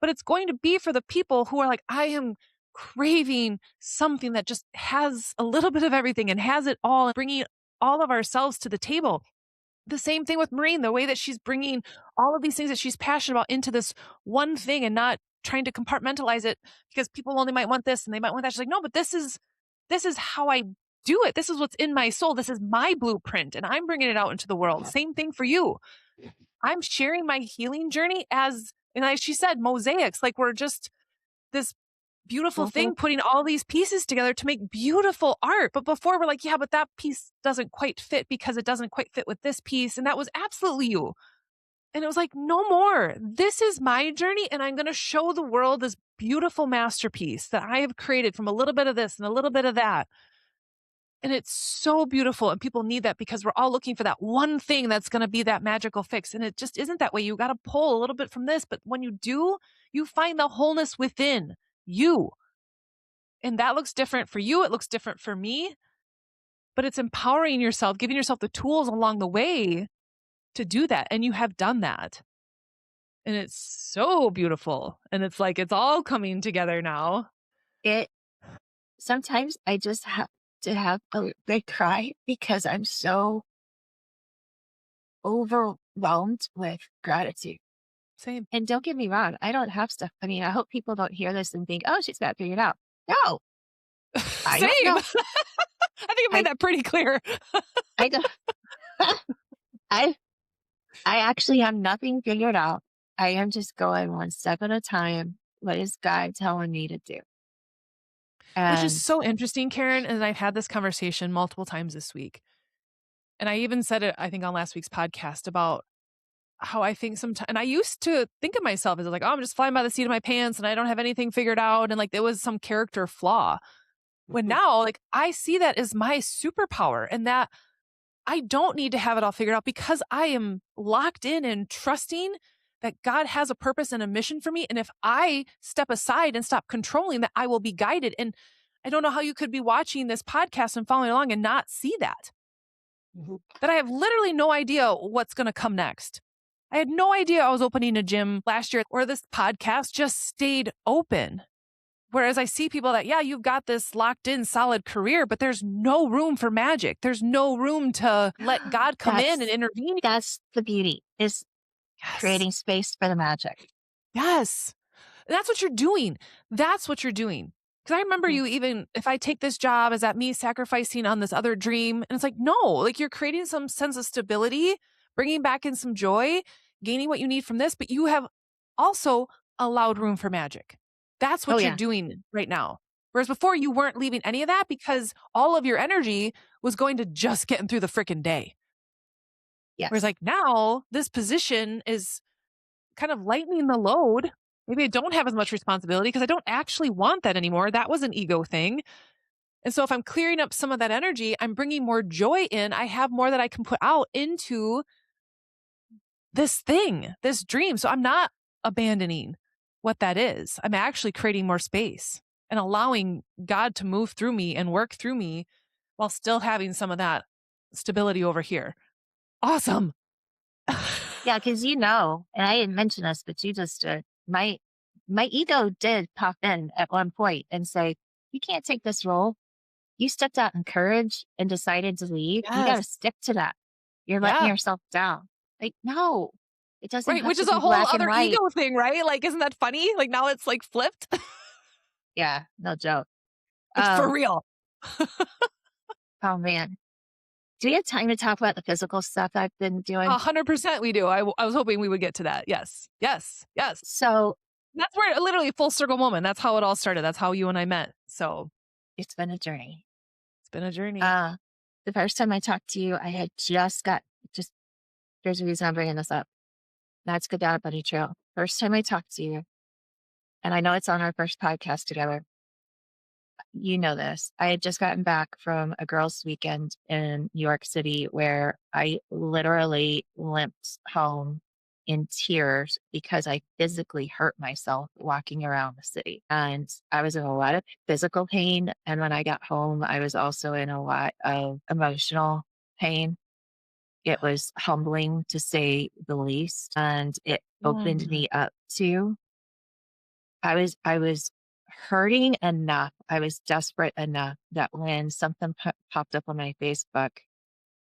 But it's going to be for the people who are like, I am craving something that just has a little bit of everything and has it all, and bringing all of ourselves to the table. The same thing with Maureen, the way that she's bringing all of these things that she's passionate about into this one thing and not trying to compartmentalize it because people only might want this and they might want that. She's like, no, but this is how I do it. This is what's in my soul. This is my blueprint and I'm bringing it out into the world. Same thing for you. I'm sharing my healing journey and like she said, mosaics, like we're just this beautiful thing, putting all these pieces together to make beautiful art. But before we're like, yeah, but that piece doesn't quite fit because it doesn't quite fit with this piece. And that was absolutely you. And it was like, no more. This is my journey. And I'm going to show the world this beautiful masterpiece that I have created from a little bit of this and a little bit of that. And it's so beautiful. And people need that because we're all looking for that one thing that's going to be that magical fix. And it just isn't that way. You got to pull a little bit from this. But when you do, you find the wholeness within you. And that looks different for you. It looks different for me. But it's empowering yourself, giving yourself the tools along the way to do that. And you have done that. And it's so beautiful. And it's like, it's all coming together now. It sometimes I just have to have a big cry because I'm so overwhelmed with gratitude. Same. And don't get me wrong, I don't have stuff. I mean, I hope people don't hear this and think, oh, she's got it figured out. No, I Same. don't know. I think I made that pretty clear. I don't. I actually have nothing figured out. I am just going one step at a time. What is God telling me to do? Which is And so interesting, Karen. And I've had this conversation multiple times this week. And I even said it, I think, on last week's podcast about how I think sometimes, and I used to think of myself as like, oh, I'm just flying by the seat of my pants and I don't have anything figured out. And like, there was some character flaw. When now, like, I see that as my superpower and that I don't need to have it all figured out because I am locked in and trusting that God has a purpose and a mission for me. And if I step aside and stop controlling that, I will be guided. And I don't know how you could be watching this podcast and following along and not see that. That I have literally no idea what's going to come next. I had no idea I was opening a gym last year or this podcast just stayed open. Whereas I see people that, yeah, you've got this locked in solid career, but there's no room for magic. There's no room to let God come in and intervene. That's the beauty, is Yes. creating space for the magic. Yes. That's what you're doing. That's what you're doing. Because I remember you even, if I take this job, is that me sacrificing on this other dream? And it's like, no, like you're creating some sense of stability, bringing back in some joy, gaining what you need from this, but you have also allowed room for magic. That's what you're doing right now. Whereas before you weren't leaving any of that because all of your energy was going to just getting through the freaking day. Yes. Whereas like now this position is kind of lightening the load. Maybe I don't have as much responsibility because I don't actually want that anymore. That was an ego thing. And so if I'm clearing up some of that energy, I'm bringing more joy in. I have more that I can put out into this thing, this dream. So I'm not abandoning what that is. I'm actually creating more space and allowing God to move through me and work through me while still having some of that stability over here. Awesome. Yeah, because and I didn't mention this, but you just my ego did pop in at one point and say, "You can't take this role. You stepped out in courage and decided to leave. You got to stick to that. You're letting yourself down." Like, no, it doesn't. Right, have which to is a be whole black and other white. ego thing, right? Like, isn't that funny? Like now it's like flipped. Yeah, no joke. It's for real. Oh man. Do we have time to talk about the physical stuff I've been doing? 100% we do. I was hoping we would get to that. Yes. Yes. Yes. So That's where literally full circle moment. That's how it all started. That's how you and I met. So it's been a journey. it's been a journey. The first time I talked to you, I had just there's a reason I'm bringing this up. Let's go down a bunny trail. First time I talked to you, and I know it's on our first podcast together. You know this. I had just gotten back from a girls' weekend in New York City where I literally limped home in tears because I physically hurt myself walking around the city. And I was in a lot of physical pain. And when I got home, I was also in a lot of emotional pain. It was humbling to say the least. And it opened me up to, I was hurting enough. I was desperate enough that when something popped up on my Facebook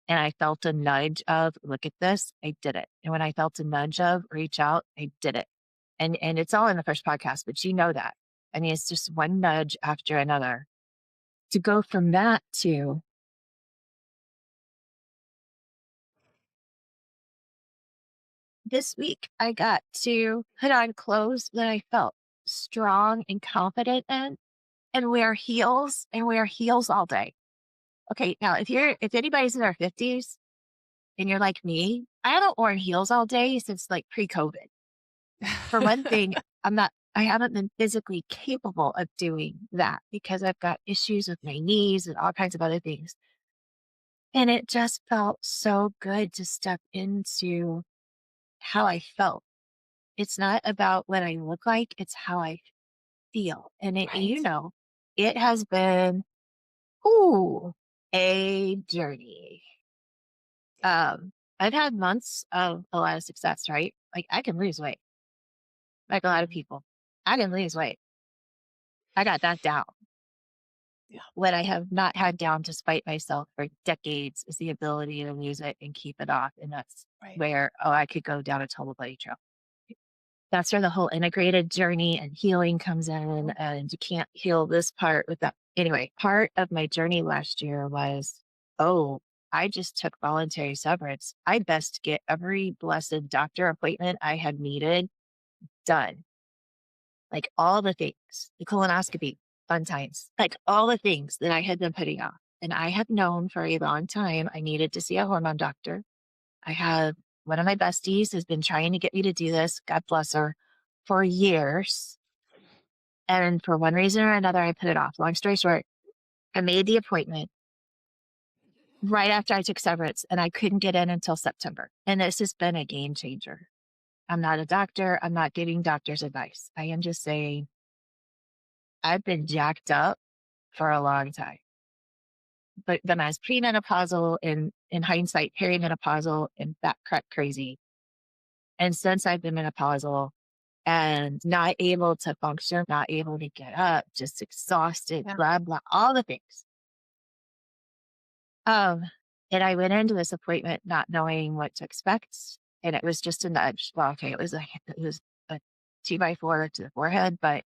and I felt a nudge of, look at this, I did it. And when I felt a nudge of, reach out, I did it. And it's all in the first podcast, but you know that. I mean, it's just one nudge after another. To go from that to this week, I got to put on clothes that I felt strong and confident in and wear heels all day. Okay. Now, if anybody's in their 50s, and you're like me, I haven't worn heels all day since like pre-COVID. For one thing, I haven't been physically capable of doing that because I've got issues with my knees and all kinds of other things. And it just felt so good to step into how I felt. It's not about what I look like, it's how I feel. And Right. it has been, ooh, a journey. I've had months of a lot of success, right? Like I can lose weight, like a lot of Mhm. people. I can lose weight. I got that down. Yeah. What I have not had down despite myself for decades is the ability to lose it and keep it off. And that's Right. where, oh, I could go down a total bloody trail. That's where the whole integrated journey and healing comes in. Mhm. And you can't heal this part without. Anyway, part of my journey last year was, oh, I just took voluntary severance. I best get every blessed doctor appointment I had needed done. Like all the things, the colonoscopy, fun times, like all the things that I had been putting off. And I have known for a long time I needed to see a hormone doctor. I have one of my besties has been trying to get me to do this, God bless her, for years. And for one reason or another, I put it off. Long story short, I made the appointment right after I took severance and I couldn't get in until September. And this has been a game changer. I'm not a doctor. I'm not giving doctor's advice. I am just saying I've been jacked up for a long time. But them as premenopausal and in hindsight, perimenopausal and that crack crazy. And since I've been menopausal and not able to function, not able to get up, just exhausted, Yeah. blah, blah, all the things. Um, and I went into this appointment not knowing what to expect. And it was just a nudge. Well, okay, it was a 2x4 to the forehead, but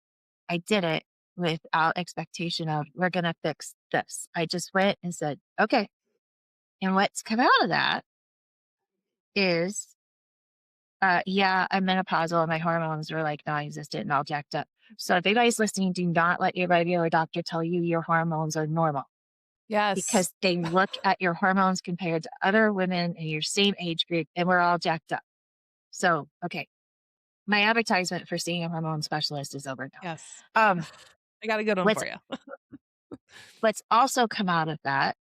I did it without expectation of we're gonna fix this. I just went and said, okay. And what's come out of that is, yeah, I'm menopausal and my hormones are like non-existent and all jacked up. So if anybody's listening, do not let your regular doctor tell you your hormones are normal Yes. because they look at your hormones compared to other women in your same age group and we're all jacked up. So, okay, my advertisement for seeing a hormone specialist is over Yes. now. I got a good one What's for you. what's also come out of that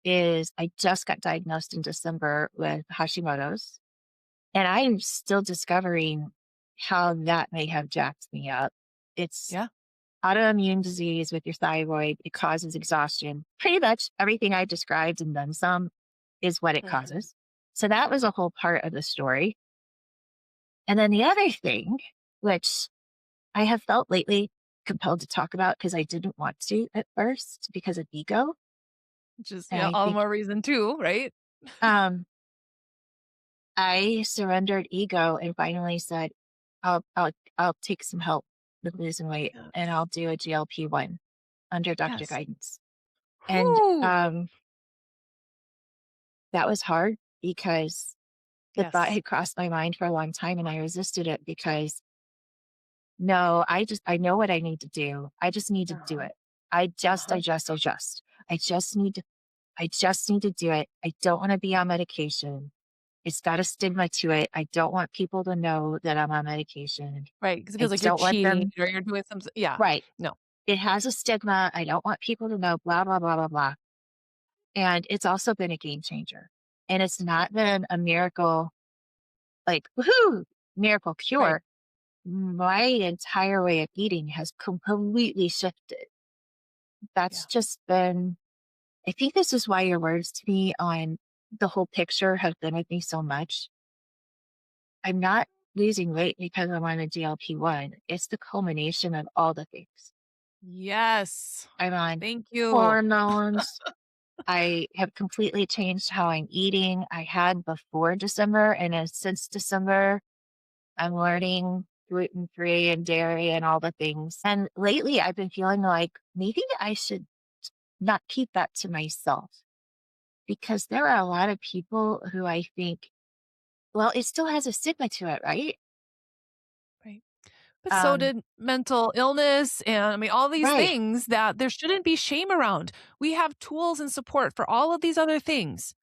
is I just got diagnosed in December with Hashimoto's. And I'm still discovering how that may have jacked me up. It's Yeah. autoimmune disease with your thyroid. It causes exhaustion. Pretty much everything I described and then some is what it Mhm. causes. So that was a whole part of the story. And then the other thing, which I have felt lately compelled to talk about because I didn't want to at first because of ego. Which is, And yeah, I all the think more reason too, right? um, I surrendered ego and finally said, I'll take some help with losing weight Yeah. and I'll do a GLP-1 under doctor Yes. guidance. And Whoo! that was hard because the thought Yes. had crossed my mind for a long time and I resisted it because no, I know what I need to do. I just need to do Uh-huh. it. Uh-huh. I just. I just need to do it. I don't want to be on medication. It's got a stigma to it. I don't want people to know that I'm on medication. Right, because it I feels like you're don't want cheating them or you're doing some yeah. right. No. It has a stigma. I don't want people to know, blah, blah, blah, blah, blah. And it's also been a game changer. And it's not been a miracle, like, woohoo, miracle Right. cure. My entire way of eating has completely shifted. That's Yeah. just been, I think this is why your words to me on the whole picture have been with me so much. I'm not losing weight because I'm on a GLP-1. It's the culmination of all the things. Yes. I'm on Thank you. hormones. I have completely changed how I'm eating. I had before December, and then since December, I'm learning gluten free and dairy and all the things. And lately, I've been feeling like maybe I should not keep that to myself because there are a lot of people who I think, well, it still has a stigma to it, right? Right. But so Um, did mental illness and I mean, all these right. things that there shouldn't be shame around. We have tools and support for all of these other things.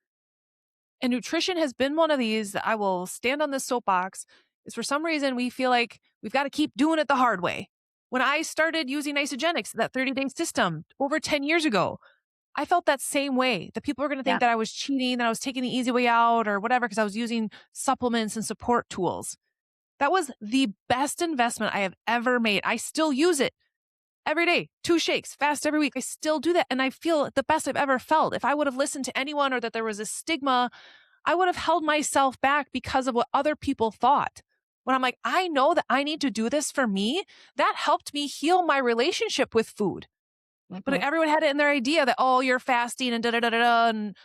And nutrition has been one of these that I will stand on this soapbox is for some reason we feel like we've got to keep doing it the hard way. When I started using isogenics, that 30-day system over 10 years ago, I felt that same way. That people were going to think Yeah. that I was cheating, that I was taking the easy way out or whatever because I was using supplements and support tools. That was the best investment I have ever made. I still use it every day, 2 shakes, fast every week. I still do that. And I feel the best I've ever felt. If I would have listened to anyone or that there was a stigma, I would have held myself back because of what other people thought. When I'm like, I know that I need to do this for me, that helped me heal my relationship with food. But Mhm. everyone had it in their idea that, oh, you're fasting and da da da da da. And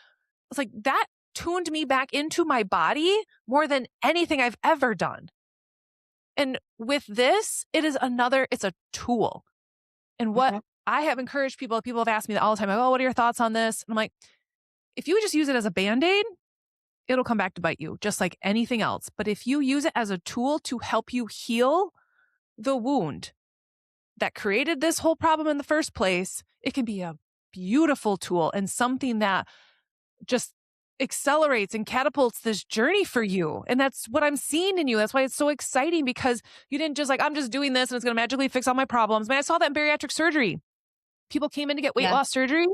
it's like that tuned me back into my body more than anything I've ever done. And with this, it's a tool. And what Mhm. I have encouraged people have asked me that all the time, like, oh, what are your thoughts on this? And I'm like, if you just use it as a Band-Aid, it'll come back to bite you just like anything else. But if you use it as a tool to help you heal the wound that created this whole problem in the first place, it can be a beautiful tool and something that just accelerates and catapults this journey for you. And that's what I'm seeing in you. That's why it's so exciting because you didn't just like, I'm just doing this and it's going to magically fix all my problems. Man, I saw that in bariatric surgery. People came in to get weight Yeah. loss surgery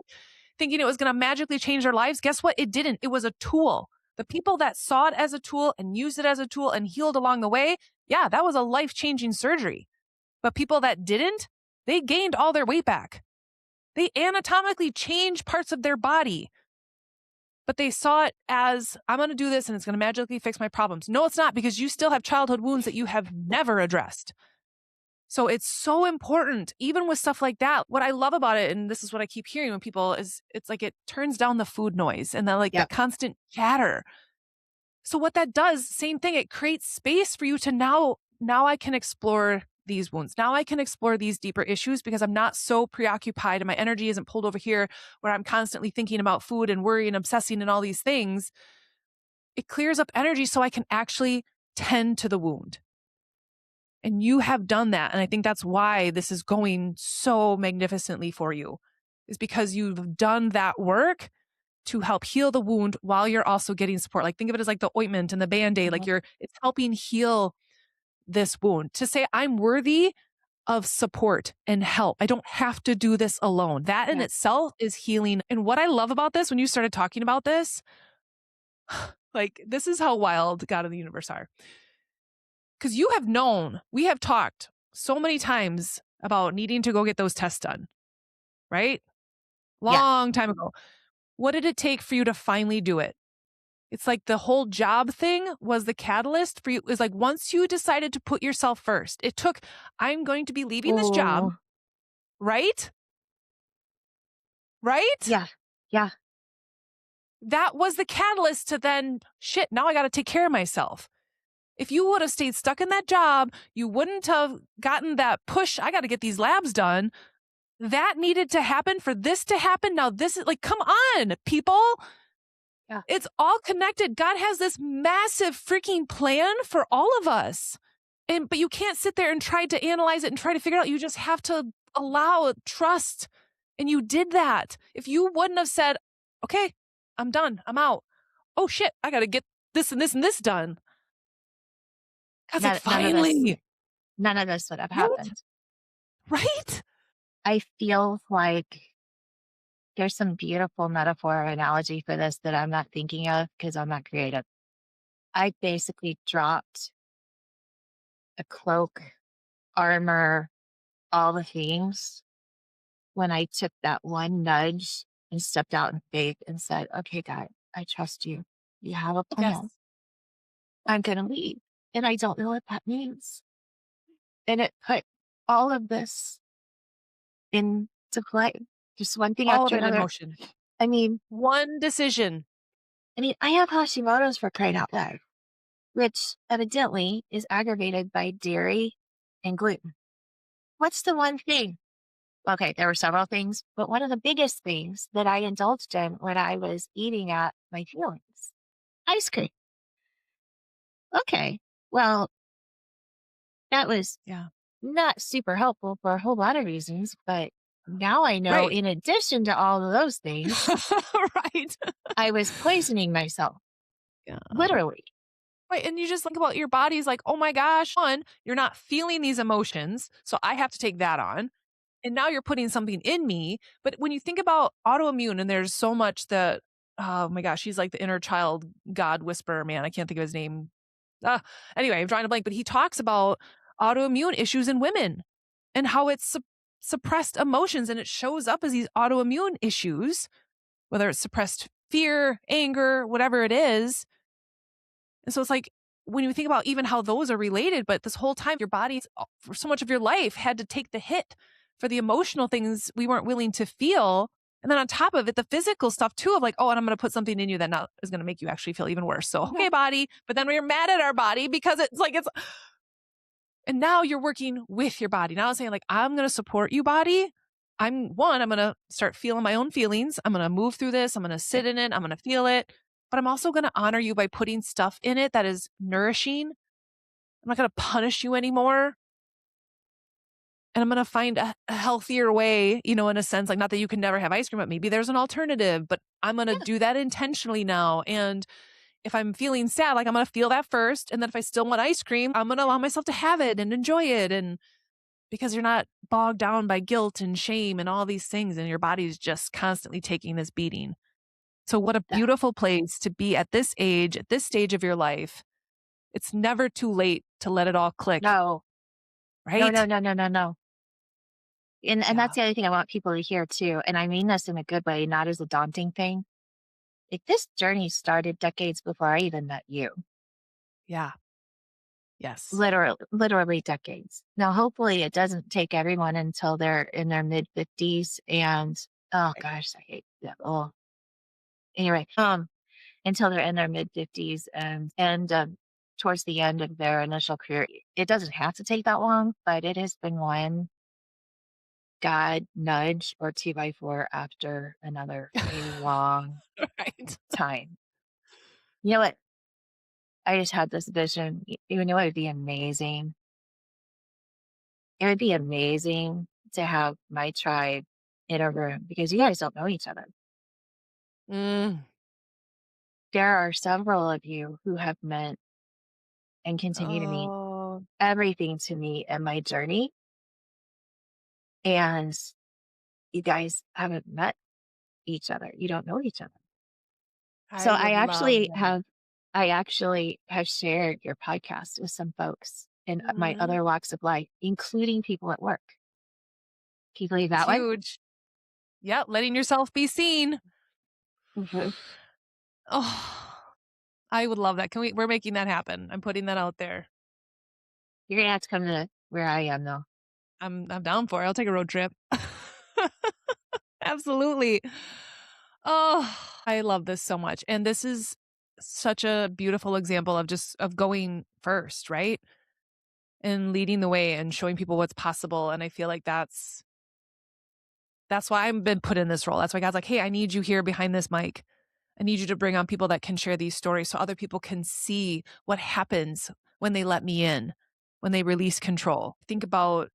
thinking it was going to magically change their lives. Guess what? It didn't. It was a tool. The people that saw it as a tool and used it as a tool and healed along the way, yeah, that was a life-changing surgery. But people that didn't, they gained all their weight back. They anatomically changed parts of their body. But they saw it as, I'm going to do this and it's going to magically fix my problems. No, it's not, because you still have childhood wounds that you have never addressed. So it's so important, even with stuff like that. What I love about it, and this is what I keep hearing when people is, it's like it turns down the food noise and the Yep. constant chatter. So what that does, same thing, it creates space for you to now I can explore these wounds. Now I can explore these deeper issues because I'm not so preoccupied and my energy isn't pulled over here where I'm constantly thinking about food and worrying, obsessing and all these things. It clears up energy so I can actually tend to the wound. And you have done that. And I think that's why this is going so magnificently for you, is because you've done that work to help heal the wound while you're also getting support. Like think of it as like the ointment and the Band-Aid, like Mhm. it's helping heal this wound to say, I'm worthy of support and help. I don't have to do this alone. That in Yeah. itself is healing. And what I love about this, when you started talking about this, like this is how wild God and the universe are. Because you have known, we have talked so many times about needing to go get those tests done, right? Yeah. Long time ago. What did it take for you to finally do it? It's like the whole job thing was the catalyst for you. It was like once you decided to put yourself first, it took, I'm going to be leaving this job, Oh, right? Right? yeah. Yeah. That was the catalyst to then, shit, now I got to take care of myself. If you would have stayed stuck in that job, you wouldn't have gotten that push. I got to get these labs done. That needed to happen for this to happen. Now, this is like, come on, people. Yeah. It's all connected. God has this massive freaking plan for all of us. But you can't sit there and try to analyze it and try to figure it out. You just have to allow trust. And you did that. If you wouldn't have said, okay, I'm done, I'm out. Oh shit, I got to get this and this and this done. God's like, finally. None of this would have Right? happened. Right? I feel like there's some beautiful metaphor or analogy for this that I'm not thinking of because I'm not creative. I basically dropped a cloak, armor, all the things when I took that one nudge and stepped out in faith and said, okay, God, I trust you. You have a plan. Yes. I'm going to leave. And I don't know what that means. And it put all of this into play. Just one thing All of after it in another. motion. I mean, One decision. I have Hashimoto's for crying out loud, which evidently is aggravated by dairy and gluten. What's the one thing? Okay, there were several things, but one of the biggest things that I indulged in when I was eating at my feelings, ice cream. Okay, well, that was Yeah. not super helpful for a whole lot of reasons, but now I know Right. in addition to all of those things, Right. I was poisoning myself. Yeah. literally. Right. And you just think about your body's like, oh my gosh, one, you're not feeling these emotions. So I have to take that on. And now you're putting something in me. But when you think about autoimmune, and there's so much that, oh my gosh, he's like the inner child God whisperer, man. I can't think of his name. Anyway, I'm drawing a blank, but he talks about autoimmune issues in women and how it's suppressed emotions, and it shows up as these autoimmune issues, whether it's suppressed fear, anger, whatever it is. And so it's like when you think about even how those are related, but this whole time your body for so much of your life had to take the hit for the emotional things we weren't willing to feel. And then on top of it, the physical stuff too of like, oh, and I'm going to put something in you that now is going to make you actually feel even worse. So, okay, body. But then we're mad at our body because it's like, and now you're working with your body. Now I'm saying like, I'm going to support you, body. I'm going to start feeling my own feelings. I'm going to move through this. I'm going to sit in it. I'm going to feel it. But I'm also going to honor you by putting stuff in it that is nourishing. I'm not going to punish you anymore. And I'm going to find a healthier way, in a sense, like not that you can never have ice cream, but maybe there's an alternative, but I'm going to do that intentionally now. And if I'm feeling sad, like I'm going to feel that first. And then if I still want ice cream, I'm going to allow myself to have it and enjoy it. And because you're not bogged down by guilt and shame and all these things, and your body's just constantly taking this beating. So what a Yeah. beautiful place to be at this age, at this stage of your life. It's never too late to let it all click. No, Right? no. And Yeah. that's the other thing I want people to hear too. And I mean this in a good way, not as a daunting thing. Like this journey started decades before I even met you. Yeah. Yes. Literally decades. Now, hopefully it doesn't take everyone until they're in their mid 50s. And oh Right. gosh, I hate that. Oh, anyway, until they're in their mid 50s and towards the end of their initial career. It doesn't have to take that long, but it has been one God nudge or 2x4 after another a long Right. time. You know what? I just had this vision. You know, it would be amazing. It would be amazing to have my tribe in a room because you guys don't know each other. Mm. There are several of you who have meant and continue to mean Oh, everything to me in my journey. And you guys haven't met each other. You don't know each other. So I would love that. I actually have shared your podcast with some folks in my Mhm. other walks of life, including people at work. Can you believe It's that one? huge. Yeah, letting yourself be seen. Mhm. Oh, I would love that. We're making that happen. I'm putting that out there. You're gonna have to come to where I am though. I'm down for it. I'll take a road trip. Absolutely. Oh, I love this so much. And this is such a beautiful example of just of going first, right? And leading the way and showing people what's possible. And I feel like that's why I've been put in this role. That's why God's like, hey, I need you here behind this mic. I need you to bring on people that can share these stories so other people can see what happens when they let me in, when they release control. Think about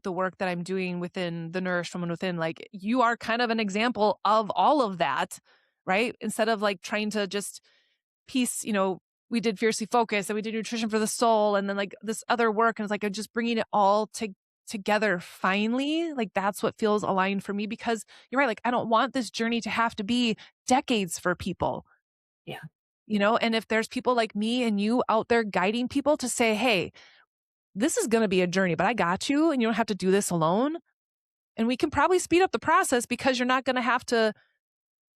the work that I'm doing within the Nourished Woman Within. Like, you are kind of an example of all of that, right? Instead of like trying to just piece, we did Fiercely Focused and we did Nutrition for the Soul and then like this other work. And it's like, I'm just bringing it all together finally. Like, that's what feels aligned for me because you're right. Like, I don't want this journey to have to be decades for people, Yeah. and if there's people like me and you out there guiding people to say, hey, this is going to be a journey, but I got you and you don't have to do this alone. And we can probably speed up the process because you're not going to have to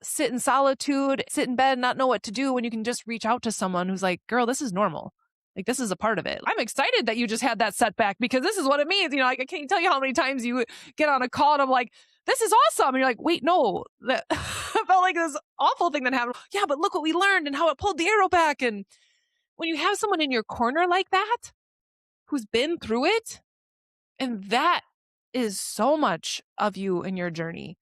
sit in solitude, sit in bed, not know what to do when you can just reach out to someone who's like, girl, this is normal. Like, this is a part of it. I'm excited that you just had that setback because this is what it means. Like, I can't tell you how many times you get on a call and I'm like, this is awesome. And you're like, wait, no, that I felt like this awful thing that happened. Yeah, but look what we learned and how it pulled the arrow back. And when you have someone in your corner like that, who's been through it, and that is so much of you in your journey.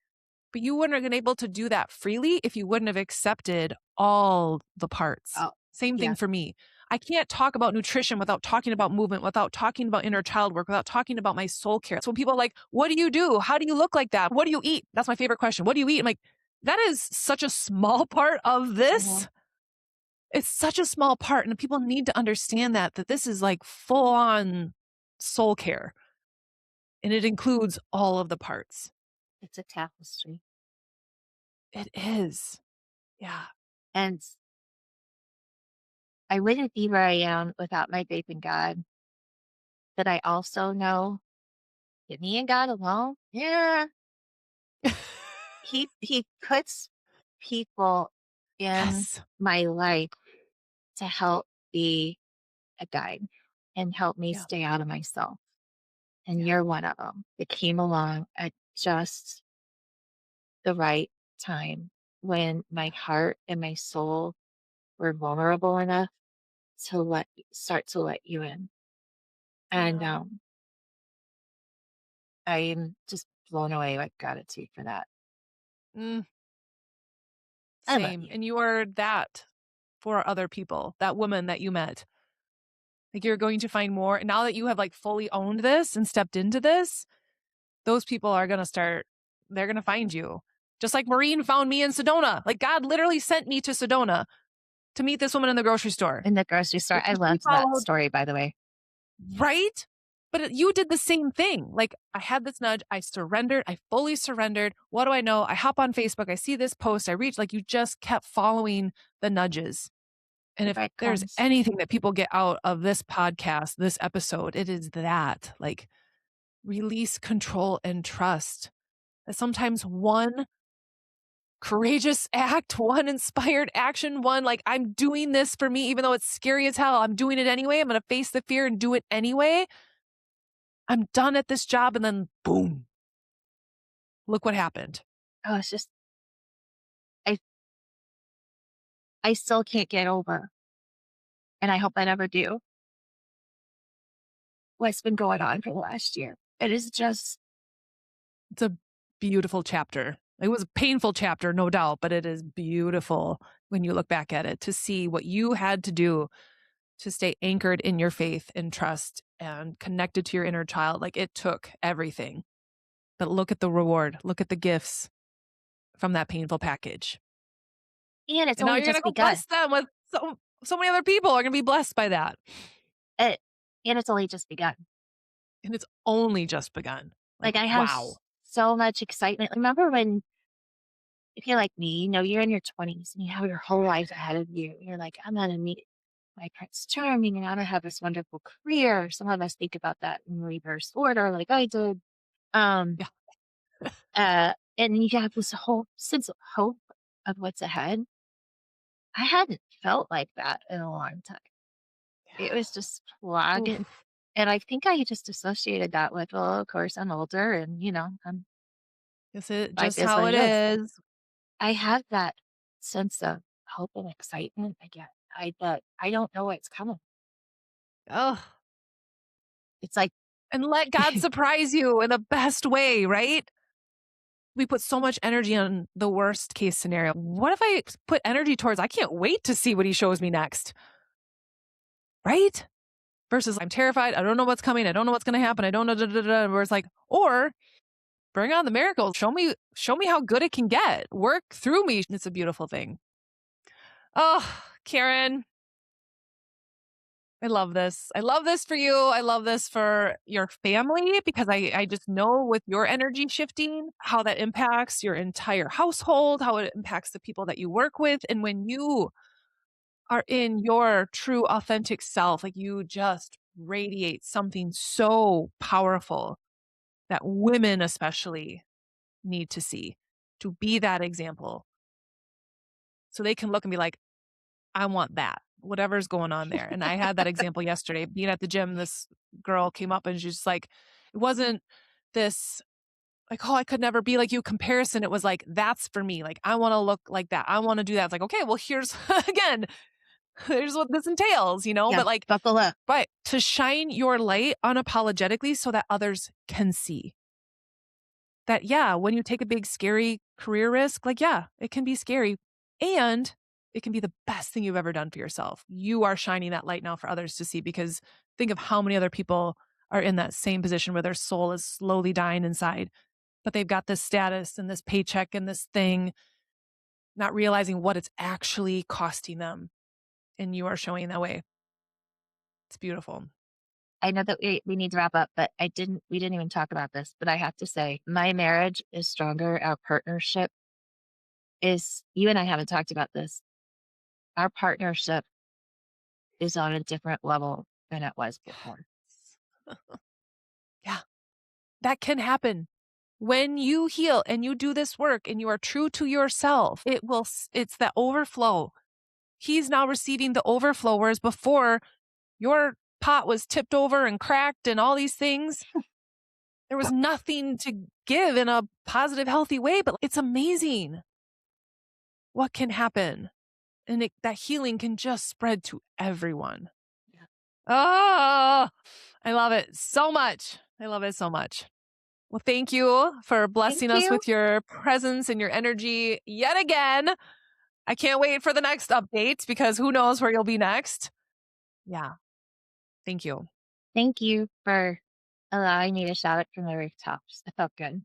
But you wouldn't have been able to do that freely if you wouldn't have accepted all the parts. Oh, Same thing yeah. for me. I can't talk about nutrition without talking about movement, without talking about inner child work, without talking about my soul care. So when people are like, what do you do? How do you look like that? What do you eat? That's my favorite question. What do you eat? I'm like, that is such a small part of this. It's such a small part, and people need to understand that this is like full on soul care, and it includes all of the parts. It's a tapestry. It is. Yeah. And I wouldn't be where I am without my faith in God. But I also know that me and God alone, yeah, he puts people in Yes. my life to help be a guide and help me Yeah. stay out of myself. And Yeah. you're one of them that came along at just the right time when my heart and my soul were vulnerable enough to start to let you in. And Yeah. I am just blown away with gratitude for that. Mm, I love same. you. And you are that for other people, that woman that you met. Like you're going to find more. Now that you have like fully owned this and stepped into this, those people are going to start, they're going to find you. Just like Maureen found me in Sedona. Like God literally sent me to Sedona to meet this woman in the grocery store. In the grocery store. I Because she loved that followed, story, by the way. right? But you did the same thing. Like I had this nudge, I surrendered, I fully surrendered. What do I know? I hop on Facebook, I see this post, I reach, like you just kept following the nudges. And The if there's breadcrumbs. anything that people get out of this podcast, this episode, it is that like release, control, and trust. That sometimes one courageous act, one inspired action, one like I'm doing this for me, even though it's scary as hell, I'm doing it anyway. I'm going to face the fear and do it anyway. I'm done at this job. And then boom, look what happened. Oh, it's just I I still can't get over, and I hope I never do, what's been going on for the last year. It is just It's a beautiful chapter. It was a painful chapter, no doubt, but it is beautiful when you look back at it to see what you had to do to stay anchored in your faith and trust and connected to your inner child. Like it took everything. But look at the reward, look at the gifts from that painful package. and it's And now only you're going to just go begun. bless them with so many other people are going to be blessed by that. It and it's only just begun. And it's only just begun. Like, Like, I have wow. so much excitement. Remember when if you're like me, you're in your 20s and you have your whole life ahead of you. You're like, I'm gonna meet my Prince Charming and I'm gonna have this wonderful career. Some of us think about that in reverse order, like I did. Um, Yeah. and you have this whole sense of hope of what's ahead. I hadn't felt like that in a long time. It was just plugging. Oof. And I think I just associated that with, well, of course, I'm older and, Is it life just is how what it it is. is? I have that sense of hope and excitement again. But I don't know what's coming. Oh, It's like, and let God surprise you in the best way, right? We put so much energy on the worst case scenario. What if I put energy towards, I can't wait to see what he shows me next, right? Versus I'm terrified. I don't know what's coming. I don't know what's going to happen. I don't know. Da, da, da, where it's like, or bring on the miracles. Show me how good it can get. Work through me. It's a beautiful thing. Oh, Karen, I love this. I love this for you. I love this for your family because I just know with your energy shifting, how that impacts your entire household, how it impacts the people that you work with. And when you are in your true authentic self, like you just radiate something so powerful that women especially need to see to be that example. So they can look and be like, I want that, whatever's going on there. And I had that example yesterday being at the gym. This girl came up and she's just like, it wasn't this like, oh, I could never be like you comparison. It was like, that's for me. Like, I want to look like that. I want to do that. It's like, okay, well, here's again, here's what this entails, yeah, but like, buckle up. but to shine your light unapologetically so that others can see that, yeah, when you take a big, scary career risk, like, yeah, it can be scary and it can be the best thing you've ever done for yourself. You are shining that light now for others to see because think of how many other people are in that same position where their soul is slowly dying inside, but they've got this status and this paycheck and this thing, not realizing what it's actually costing them And you are showing that way. It's beautiful. I know that we need to wrap up, but we didn't even talk about this, but I have to say my marriage is stronger. Our partnership is, you and I haven't talked about this. Our partnership is on a different level than it was before. Yeah, that can happen. When you heal and you do this work and you are true to yourself, it's that overflow. He's now receiving the overflow, whereas before your pot was tipped over and cracked and all these things. There was nothing to give in a positive, healthy way, but it's amazing what can happen. And that healing can just spread to everyone. Yeah. Oh, I love it so much. I love it so much. Well, thank you for blessing us with your presence and your energy yet again. I can't wait for the next update because who knows where you'll be next. Yeah. Thank you. Thank you for allowing me to shout it from the rooftops. It felt good.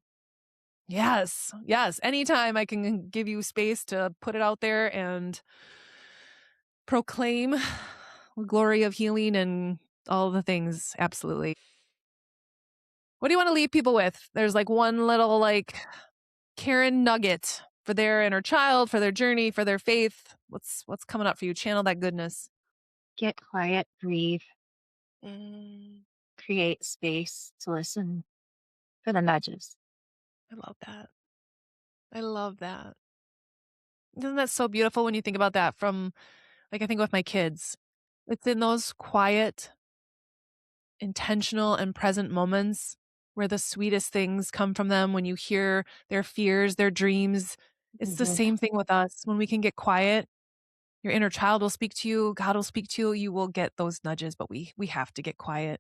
Yes. Yes. Anytime I can give you space to put it out there and proclaim the glory of healing and all the things. Absolutely. What do you want to leave people with? There's like one little Karen nugget for their inner child, for their journey, for their faith. What's coming up for you? Channel that goodness. Get quiet, breathe, create space to listen for the nudges. I love that. I love that. Isn't that so beautiful when you think about that from, I think with my kids, it's in those quiet, intentional and present moments where the sweetest things come from them. When you hear their fears, their dreams, it's the same thing with us. When we can get quiet, your inner child will speak to you. God will speak to you. You will get those nudges, but we have to get quiet.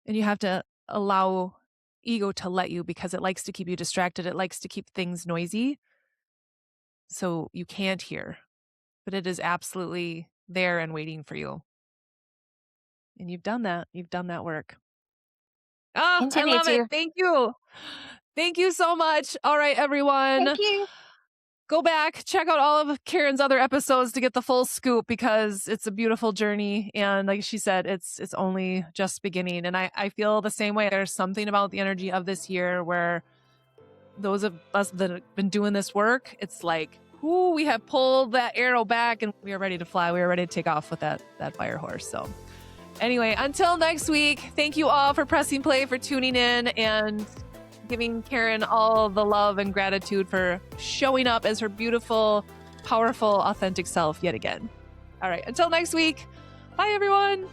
And you have to allow ego to let you because it likes to keep you distracted. It likes to keep things noisy. So you can't hear, but it is absolutely there and waiting for you. And you've done that. You've done that work. Oh, Continue I love it. Thank you. Thank you so much. All right, everyone. Thank you. Go back, check out all of Karen's other episodes to get the full scoop because it's a beautiful journey. And like she said, it's only just beginning. And I feel the same way. There's something about the energy of this year where those of us that have been doing this work, it's like, ooh, we have pulled that arrow back and we are ready to fly. We are ready to take off with that fire horse. So anyway, until next week, thank you all for pressing play, for tuning in and giving Karen all the love and gratitude for showing up as her beautiful, powerful, authentic self yet again. All right, until next week. Bye, everyone.